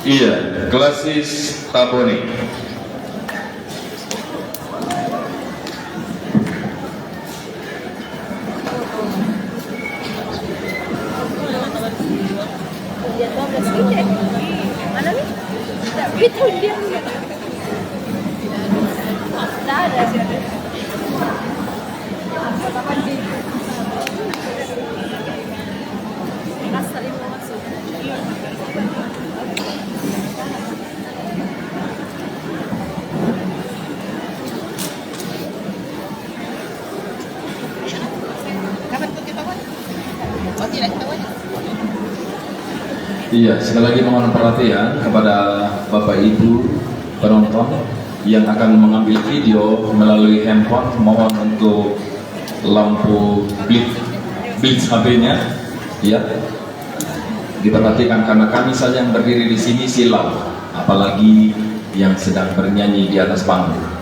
Iya, Klasis Taboni. Dia 12 ini. Mana nih? Itu dia. Tak ada. Rasa lima masuk. Iya, sekali lagi mohon perhatian kepada Bapak Ibu penonton yang akan mengambil video melalui handphone. Mohon untuk lampu blitz HP-nya, ya, diperhatikan karena kami saja yang berdiri di sini silau, apalagi yang sedang bernyanyi di atas panggung.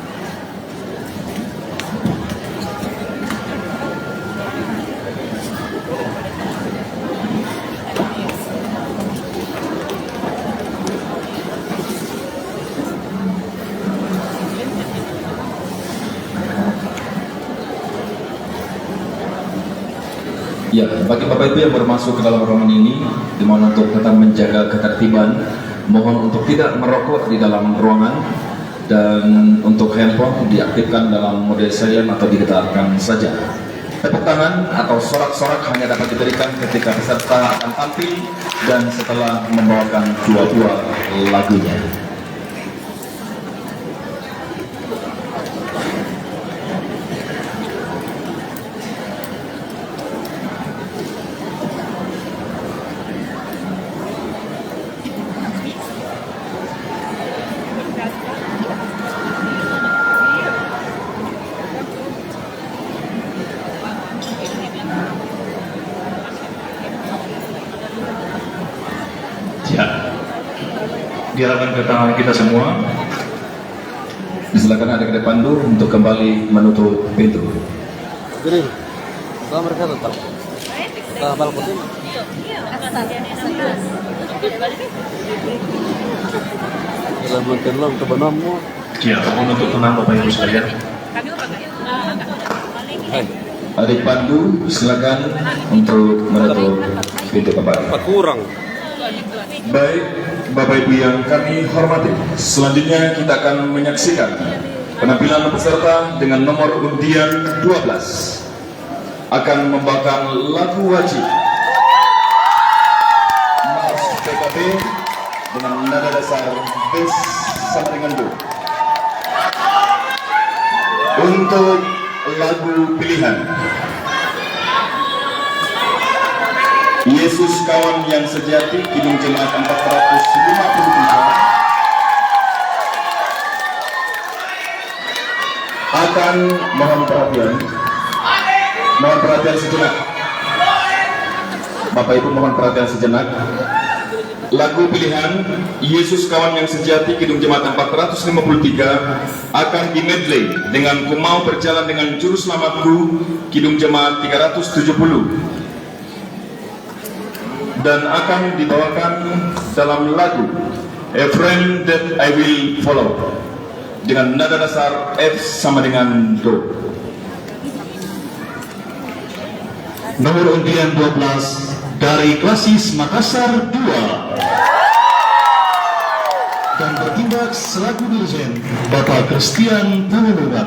Ya, bagi Bapak Ibu yang bermasuk ke dalam ruangan ini, dimohon untuk tetap menjaga ketertiban, mohon untuk tidak merokok di dalam ruangan, dan untuk handphone diaktifkan dalam mode silent atau digetarkan saja. Tepuk tangan atau sorak-sorak hanya dapat diberikan ketika peserta akan tampil dan setelah membawakan dua-dua lagunya. Diarahkan ke tangan kita semua. Silakan ada ke depan dulu untuk kembali menutup pintu. Green. Kau mereka total. Tabal putih. Dalam mentenlong ke benammu. Ya, mohon untuk tenang Bapak Ibu sekalian. Hai. Adik Pandu, silakan untuk menutup pintu kembali. Apa kurang? Baik, Bapak Ibu yang kami hormati, selanjutnya kita akan menyaksikan penampilan peserta dengan nomor undian 12 akan membawakan lagu wajib Mars PKB dengan nada dasar bass sama dengan do. Untuk lagu pilihan Yesus Kawan yang Sejati, Kidung Jemaat 453 akan mohon perhatian sejenak. Bapak Ibu mohon perhatian sejenak. Lagu pilihan Yesus Kawan yang Sejati, Kidung Jemaat 453 akan dimedley dengan Ku Mau Berjalan dengan Juru Selamatku, Kidung Jemaat 370, dan akan dibawakan dalam lagu A Friend That I Will Follow dengan nada dasar F sama dengan Do. Nomor undian 12 dari Klasis Makassar 2 dan bertindak selaku dirjen Bapak Christian Pengumuman.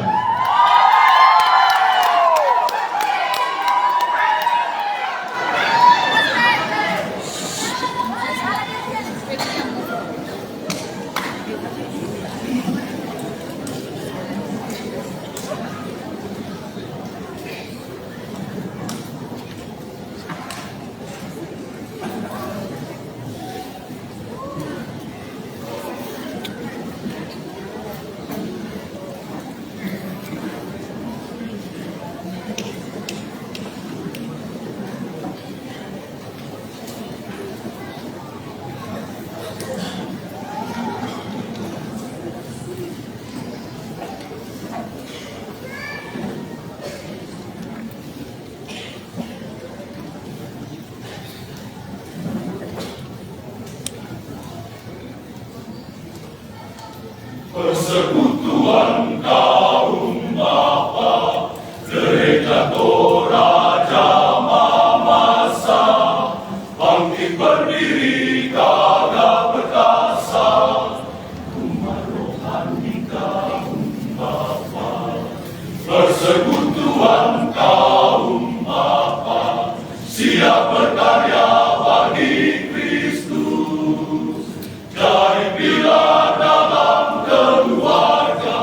Persekutuan kaum bapa, gereja Toraja Mamasa, bangkit berdiri gagah perkasa, umat rohani kaum bapa. Persekutuan kaum bapa, siap berkarya bagi Kristus, jadi pilar dalam keluarga,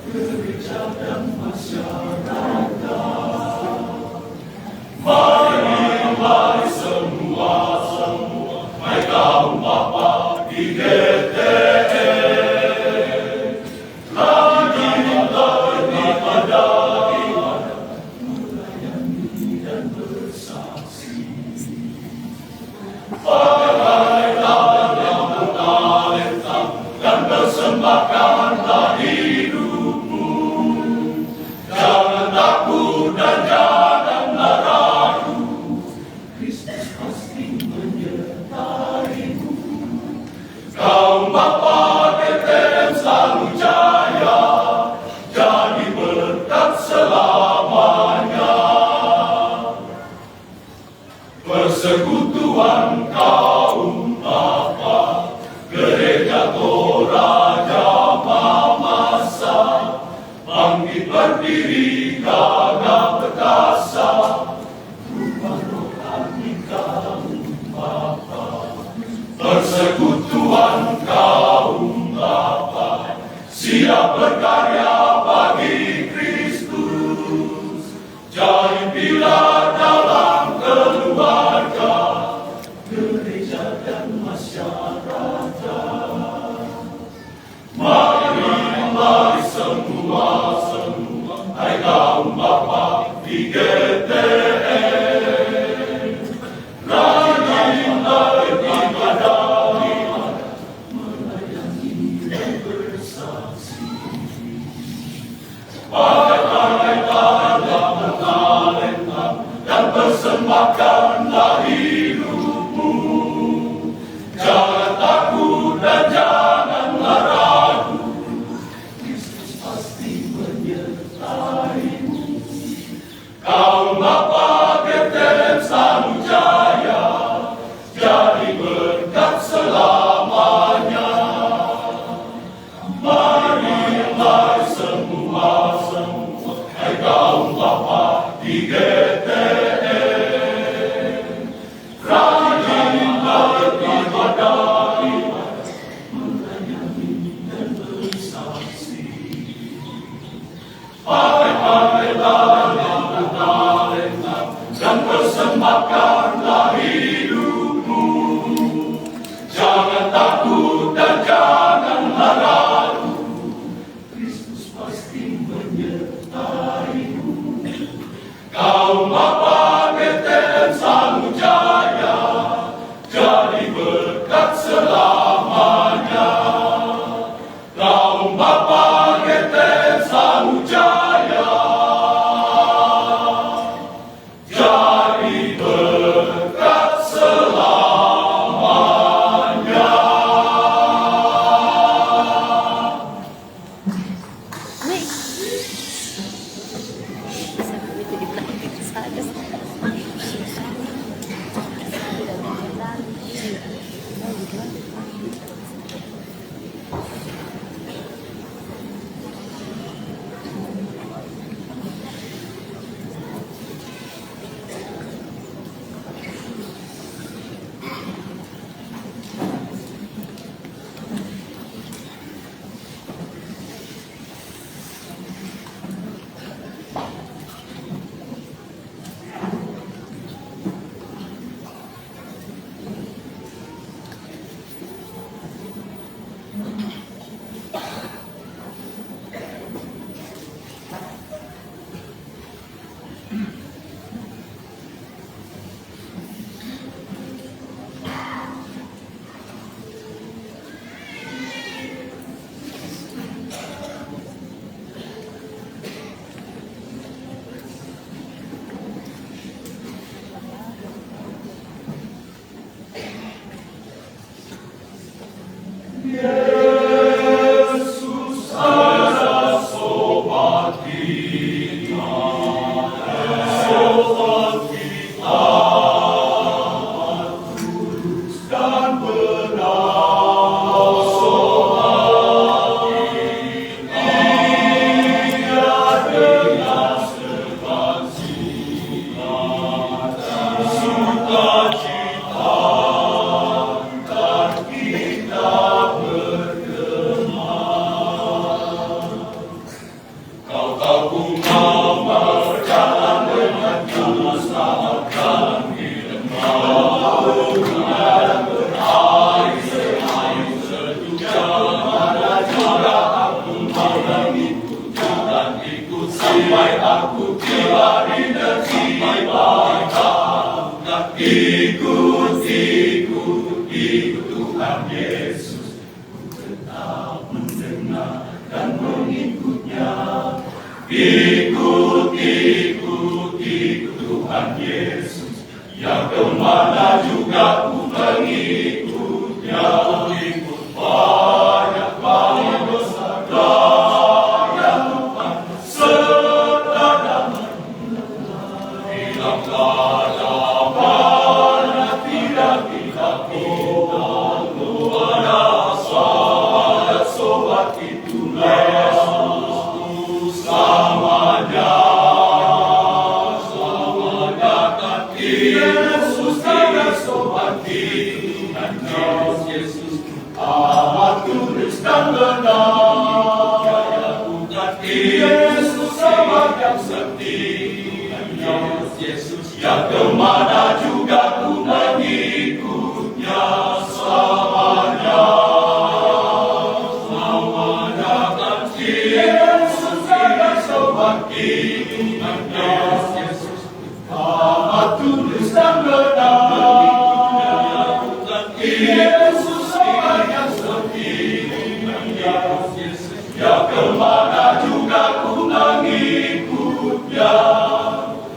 gereja dan masyarakat. Mari semua, hai kaum bapa di GTN, lagi pada ibadah, melayani dan bersaksi. Dan persembahkanlah hidupmu, jangan takut dan janganlah ragu, Kristus pasti menyertaimu. Kaum bapa GTM selalu jaya, jadi berkat selamanya. Persekutuan kaum bapa, gereja Toraja Mamasa, bangkit berdiri gagah perkasa, rumah rohani kaum bapa. Persekutuan kaum bapa, siap berkarya bagi Kristus, jadi pilar dalam keluarga, gereja dan masyarakat. Mari semua, hai kaum bapa di GTN, rajin beribadah, persembahkanlah hidupmu. Jangan takut dan janganlah ragu, Kristus pasti menyertaimu. Kaum Bapa Bethlehem Sanujaya, jadi berkat selamanya. Marilah semua, hai kaum Bapa di GTM, rajinlah beribadah, menyayangi dan bersaksi. Pakailah talenta dan persembahkanlah hidupmu. Jangan takut dan janganlah ragu, Kristus pasti menyertaimu. Kaum Bapa Bethlehem Sanujaya, jadi berkat selamanya. Kaum Bapa Bethlehem Sanujaya, jadi berkat selamanya. Nih. Sampai itu di belakang saya. Yesus adalah sobat kita, tulus dan benar. Sobat kita, dia dengan segala sukacita dan kita bergema. Kau bunga berjalan dengan tulus, selamatkan hidupmu. Dan berair selain sejuk mana juga aku mau mengikutmu dan ikut sampai aku tiba di negeri bangsa. Ikut Tuhan Yesus, tetap mendengar dan mengikutnya. Ikut Tuhan Yesus, yang kemana juga ku mengikutnya. Ikut banyak besar daya Tuhan, serta damai hilanglah lawannya, tidak kita luar asa. Sobat itu Yesus selamanya, kan Yesus dengan sobat Tuhan Yesus amat tulus dan benar. Bukan Yesus sobat yang setia, Yesus yang kemana juga ku mengikutnya selamanya. Kan Yesus dengan sobat Tuhan Yesus amat tulus dan benar. Bukan Yesus sobat yang setia, Yesus yang kemana juga ku mengikutnya.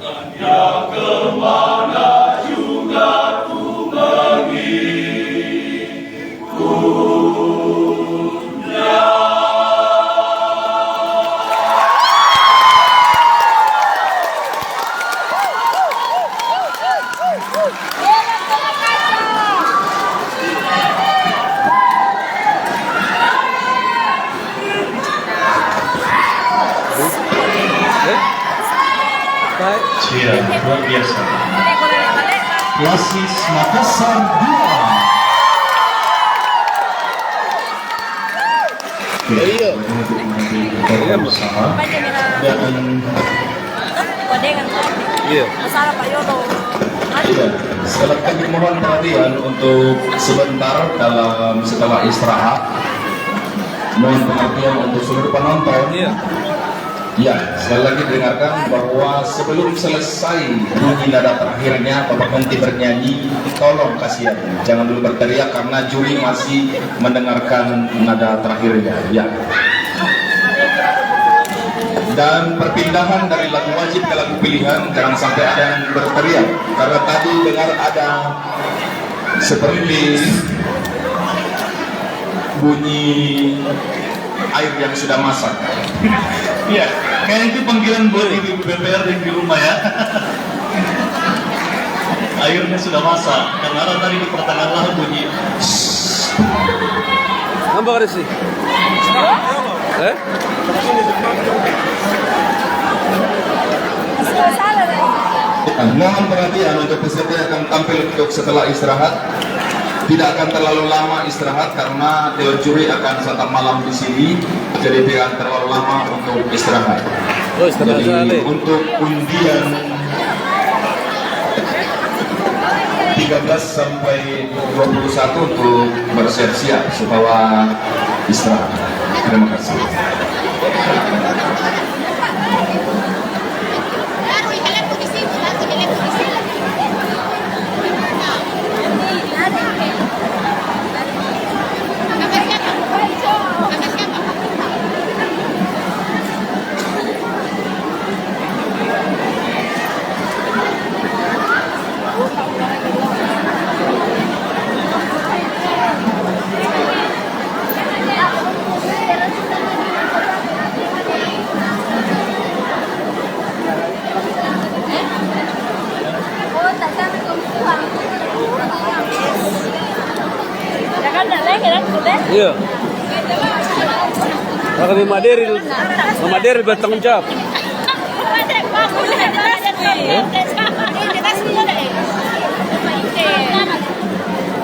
Bukan yang kemana Iya, luar biasa. Klasis Makassar 2. Iya. Untuk bersama dan Iya. Masalah Pak Yono. Iya, sekali lagi mohon perhatian untuk sebentar setelah istirahat. Mohon pengertian untuk seluruh penonton. Iya. Ya, sekali lagi dengarkan bahwa sebelum selesai bunyi nada terakhirnya Bapak Menteri bernyanyi, tolong kasihan, jangan dulu berteriak karena juri masih mendengarkan nada terakhirnya. Ya. Dan perpindahan dari lagu wajib ke lagu pilihan jangan sampai ada yang berteriak karena tadi dengar ada seperti bunyi air yang sudah masak. iya, kayak itu panggilan buat ibu BPR yang di rumah ya. Airnya sudah masak karena tadi di pertengahan lahan bunyi. Nampak ada sih? Eh? Mohon perhatian untuk peserta yang akan tampil untuk setelah istirahat. Tidak akan terlalu lama istirahat karena dewan juri akan santap malam di sini, jadi tidak terlalu lama untuk istirahat. Oh, istirahat Jadi sekali. untuk undian 13 sampai 21 untuk bersiap-siap setelah istirahat. Terima kasih. Iya. Akan memaderi bertanggung jawab.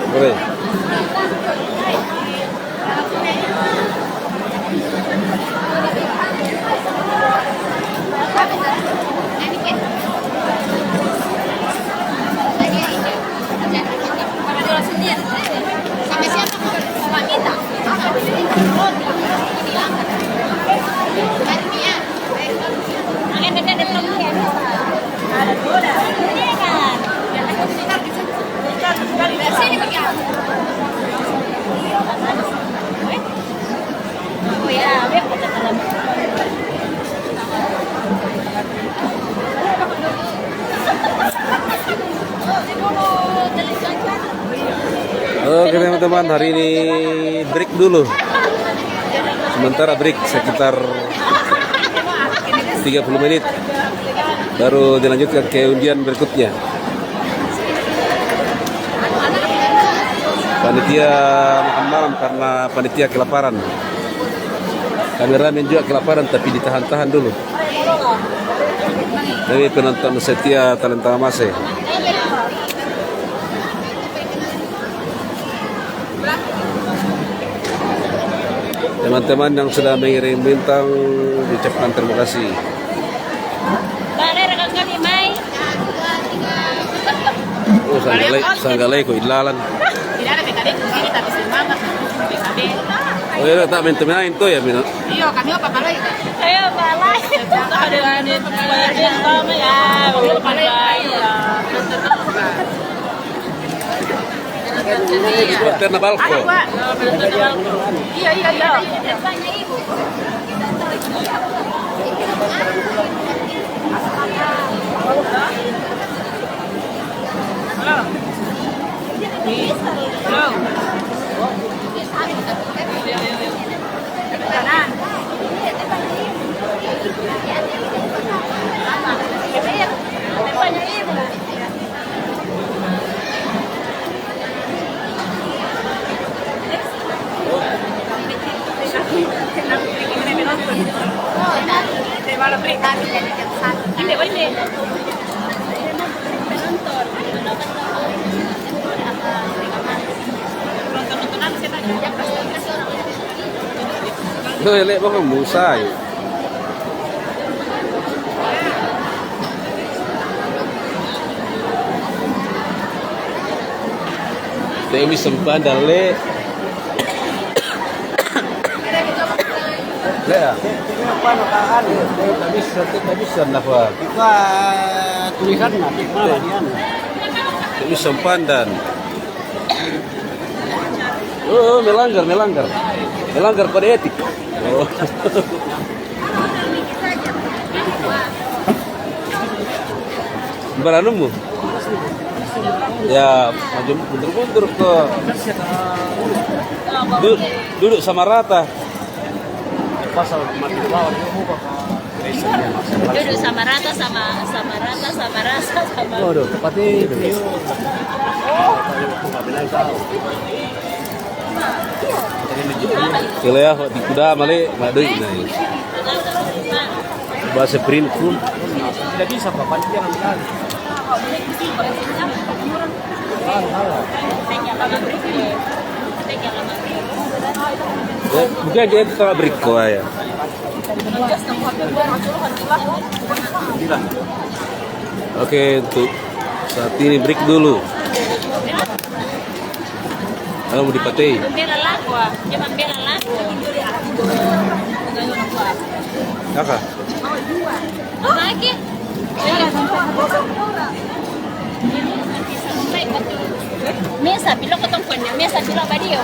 Boleh. Oke teman-teman, hari ini break dulu. Sementara break sekitar 30 menit. Baru dilanjutkan ke undian berikutnya. Panitia makan malam karena panitia kelaparan. Kameramen juga kelaparan tapi ditahan-tahan dulu. Jadi penonton setia Talenta Mase. Teman-teman yang sudah mengirim bintang diucapkan terima kasih. Oh, sanggalai ko idlalan. Oh, ya tak main itu ya, Bino. Iya, kami apa balai? Ayo balai. Ada ini pembayaran sama ya, balai. Hotel na Balco. Iya, iya, iya. Tanya ibu. Te va a la Nonton-nontonan kita ajak kasih orang. Lo elek baka musay. Demi sempat dale. Ya. Paano kaan? Bisa napa? Ika tulisan na, mana diyan? Demi sempandan. Oh, melanggar kode etik. Oh. Beranemu? Ya, maju mundur-mundur ke. Duduk sama rata. Pasal mati lawan Duduk sama rata sama rata sama rasa sama. Waduh, tepatnya video. Kalau ya di kuda male madoi nah. Bahasa print pun Tidak bisa Pak, panci jangan bilang. bukan dia tak break kau ya. Oke, untuk saat ini break dulu. Kalau mau dipatei. Membela lagu, dia membela lagu. Kakak. Lagi. Mesa bilo ketong punya, mesa bilo badio.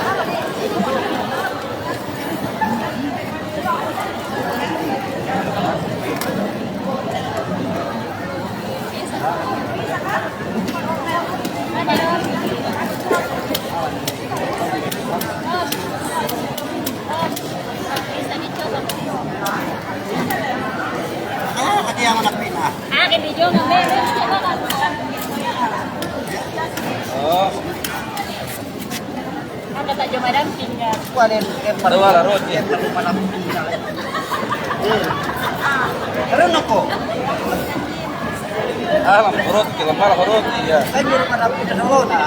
Akin di Jong, Oh, ada tak jom ada tinggal. ada roti. Ano ko? Alam roti, lembara roti ya. Ay, meron ka na pinasawala.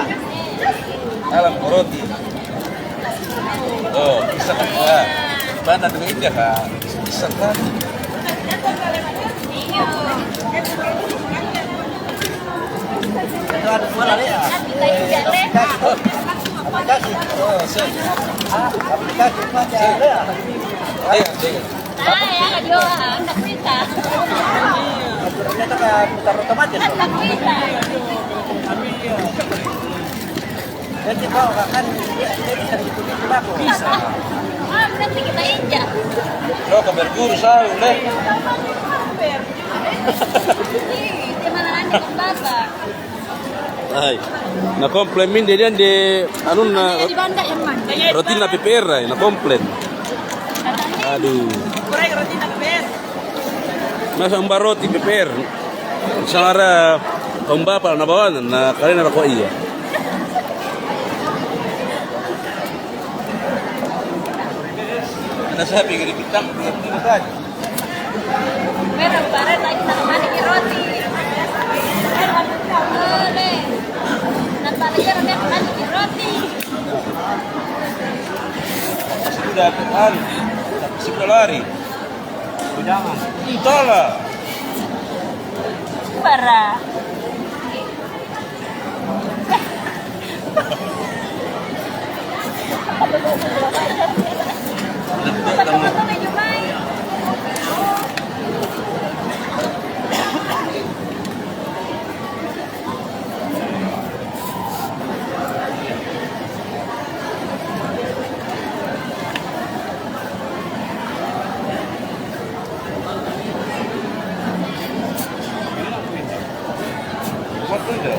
Alam roti. Oh, bisa kan ya. Mana duit dia kan? Bisa kan? Ito ano wala rin ah. Aplikasi. Oh, sih. Aplikasi pa dyan. Ayo, deh. Ay, ang jowa, ang nakwita. Ternyata ka putar otomatis. Ang nakwita. Jadi bawa kan dia bisa ditulis aku. Bisa. Ah, berarti kita injak. Lo ke berguru saya, leh. Di mana nanti kong bapak? Ay, na komplemin dia di anu na Di banda yang mana? roti na PPR ay na komplet. Aduh. Kurang roti nak ber. Masa umbar roti PPR. Sangara pembapal na bawan na kali na ko iya. Ada saya pikir bintang tadi. Merah barat lagi nak mana di roti. Boleh. Nak balik kerja mana di roti. Sudah kan, sudah lari. Jangan. Entahlah. Parah. Waktu itu.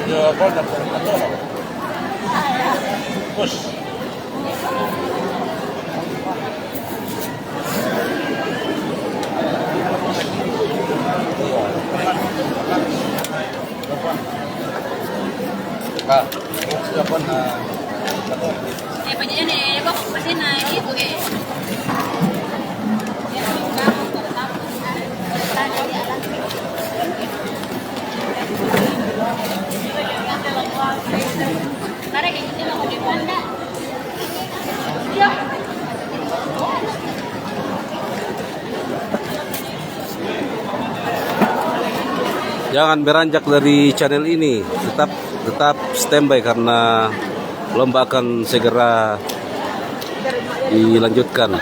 Jawaban dan terus. Pajak ini, kok masih naik itu Jangan beranjak dari channel ini, tetap standby karena lomba akan segera dilanjutkan.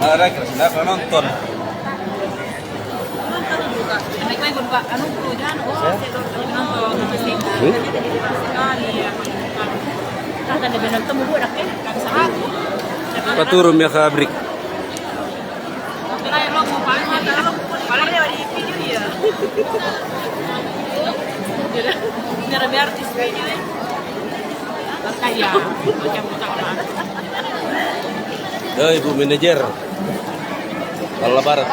Ada kira nonton. Paturum ya kabrik. Ibu manajer. Kalau Barat.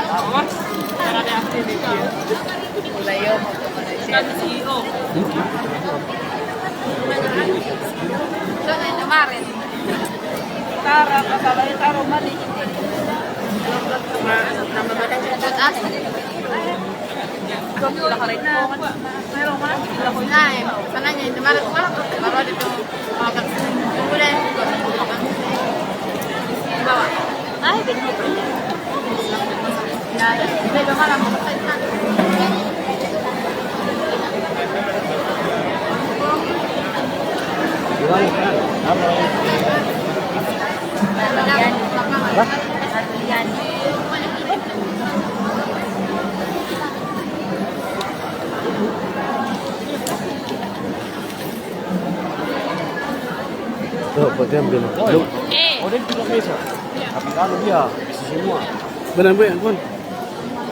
Benar bu, pun.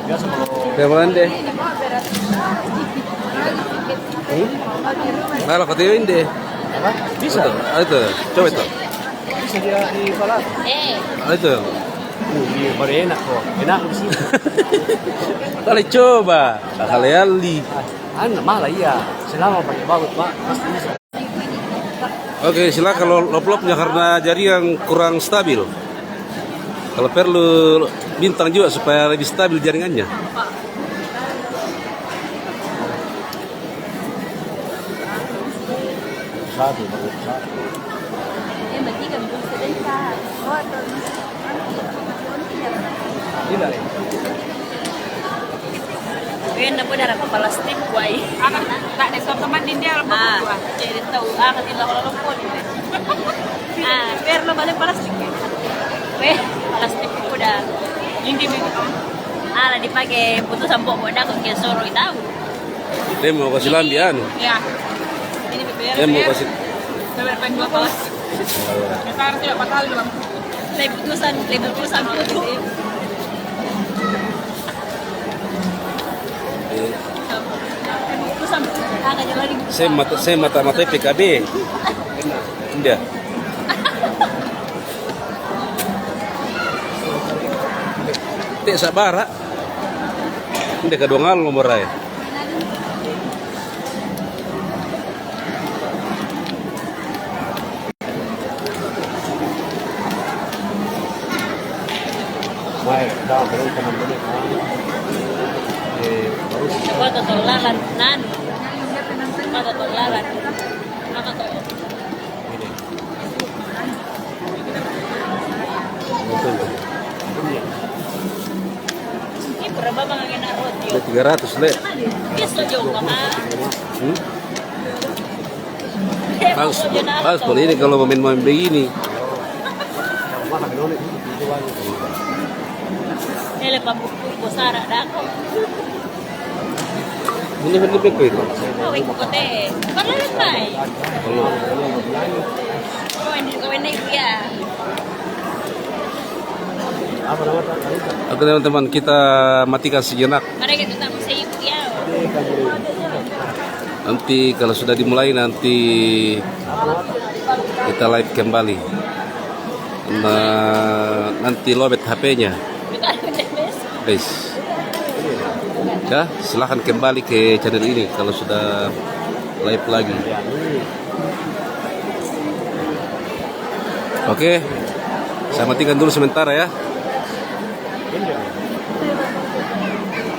Biasa kalau. Deh. Kalau ketiuin deh. Apa? Bisa. Itu, coba itu. Bisa dia di Palas. Itu. Baru enak kok. Enak di sini. Kali coba. Kali. Malah iya. Selama pakai baut Pak, pasti bisa. Oke, silakan lop-lopnya karena jaringan kurang stabil. Kalau perlu bintang juga supaya lebih stabil jaringannya. Satu. Tidak. Kaya po darah kepala stick kuai. Anak tak ada teman di dia apa buat. Jadi tahu akan kalau pun. Perlu balik plastik. Plastik udah. Ini ala dipakai putusan pokok dah kok kayak soro tahu. Dia mau kasih lambian. Iya. Ini beber. Dia mau kasih. Beber pen 2 plastik. Kita harus tidak patah dalam. Lebih putusan Saya mata PKB. Indah. Tidak sabar. Indah kedongal nomor ay. Baik, dah baru teman-teman. Coba tolalan nan. Mata tolalan. Maka to. Ini berapa bang yang narot yo? 300 le. Kiso jo mahal. Bagus ini kalau main begini. Ele pabuku bosara dako. Ini lebih ko ito. Oh, iko kote. Parang may. Kalau Oh, hindi ko na iya. Oke teman-teman, kita matikan sejenak. Mari kita tamu sa iyo ya. Nanti kalau sudah dimulai nanti kita live kembali. Nah, nanti lobet HP-nya. Guys. Ya, silahkan kembali ke channel ini kalau sudah live lagi. Oke, saya matikan dulu sementara ya.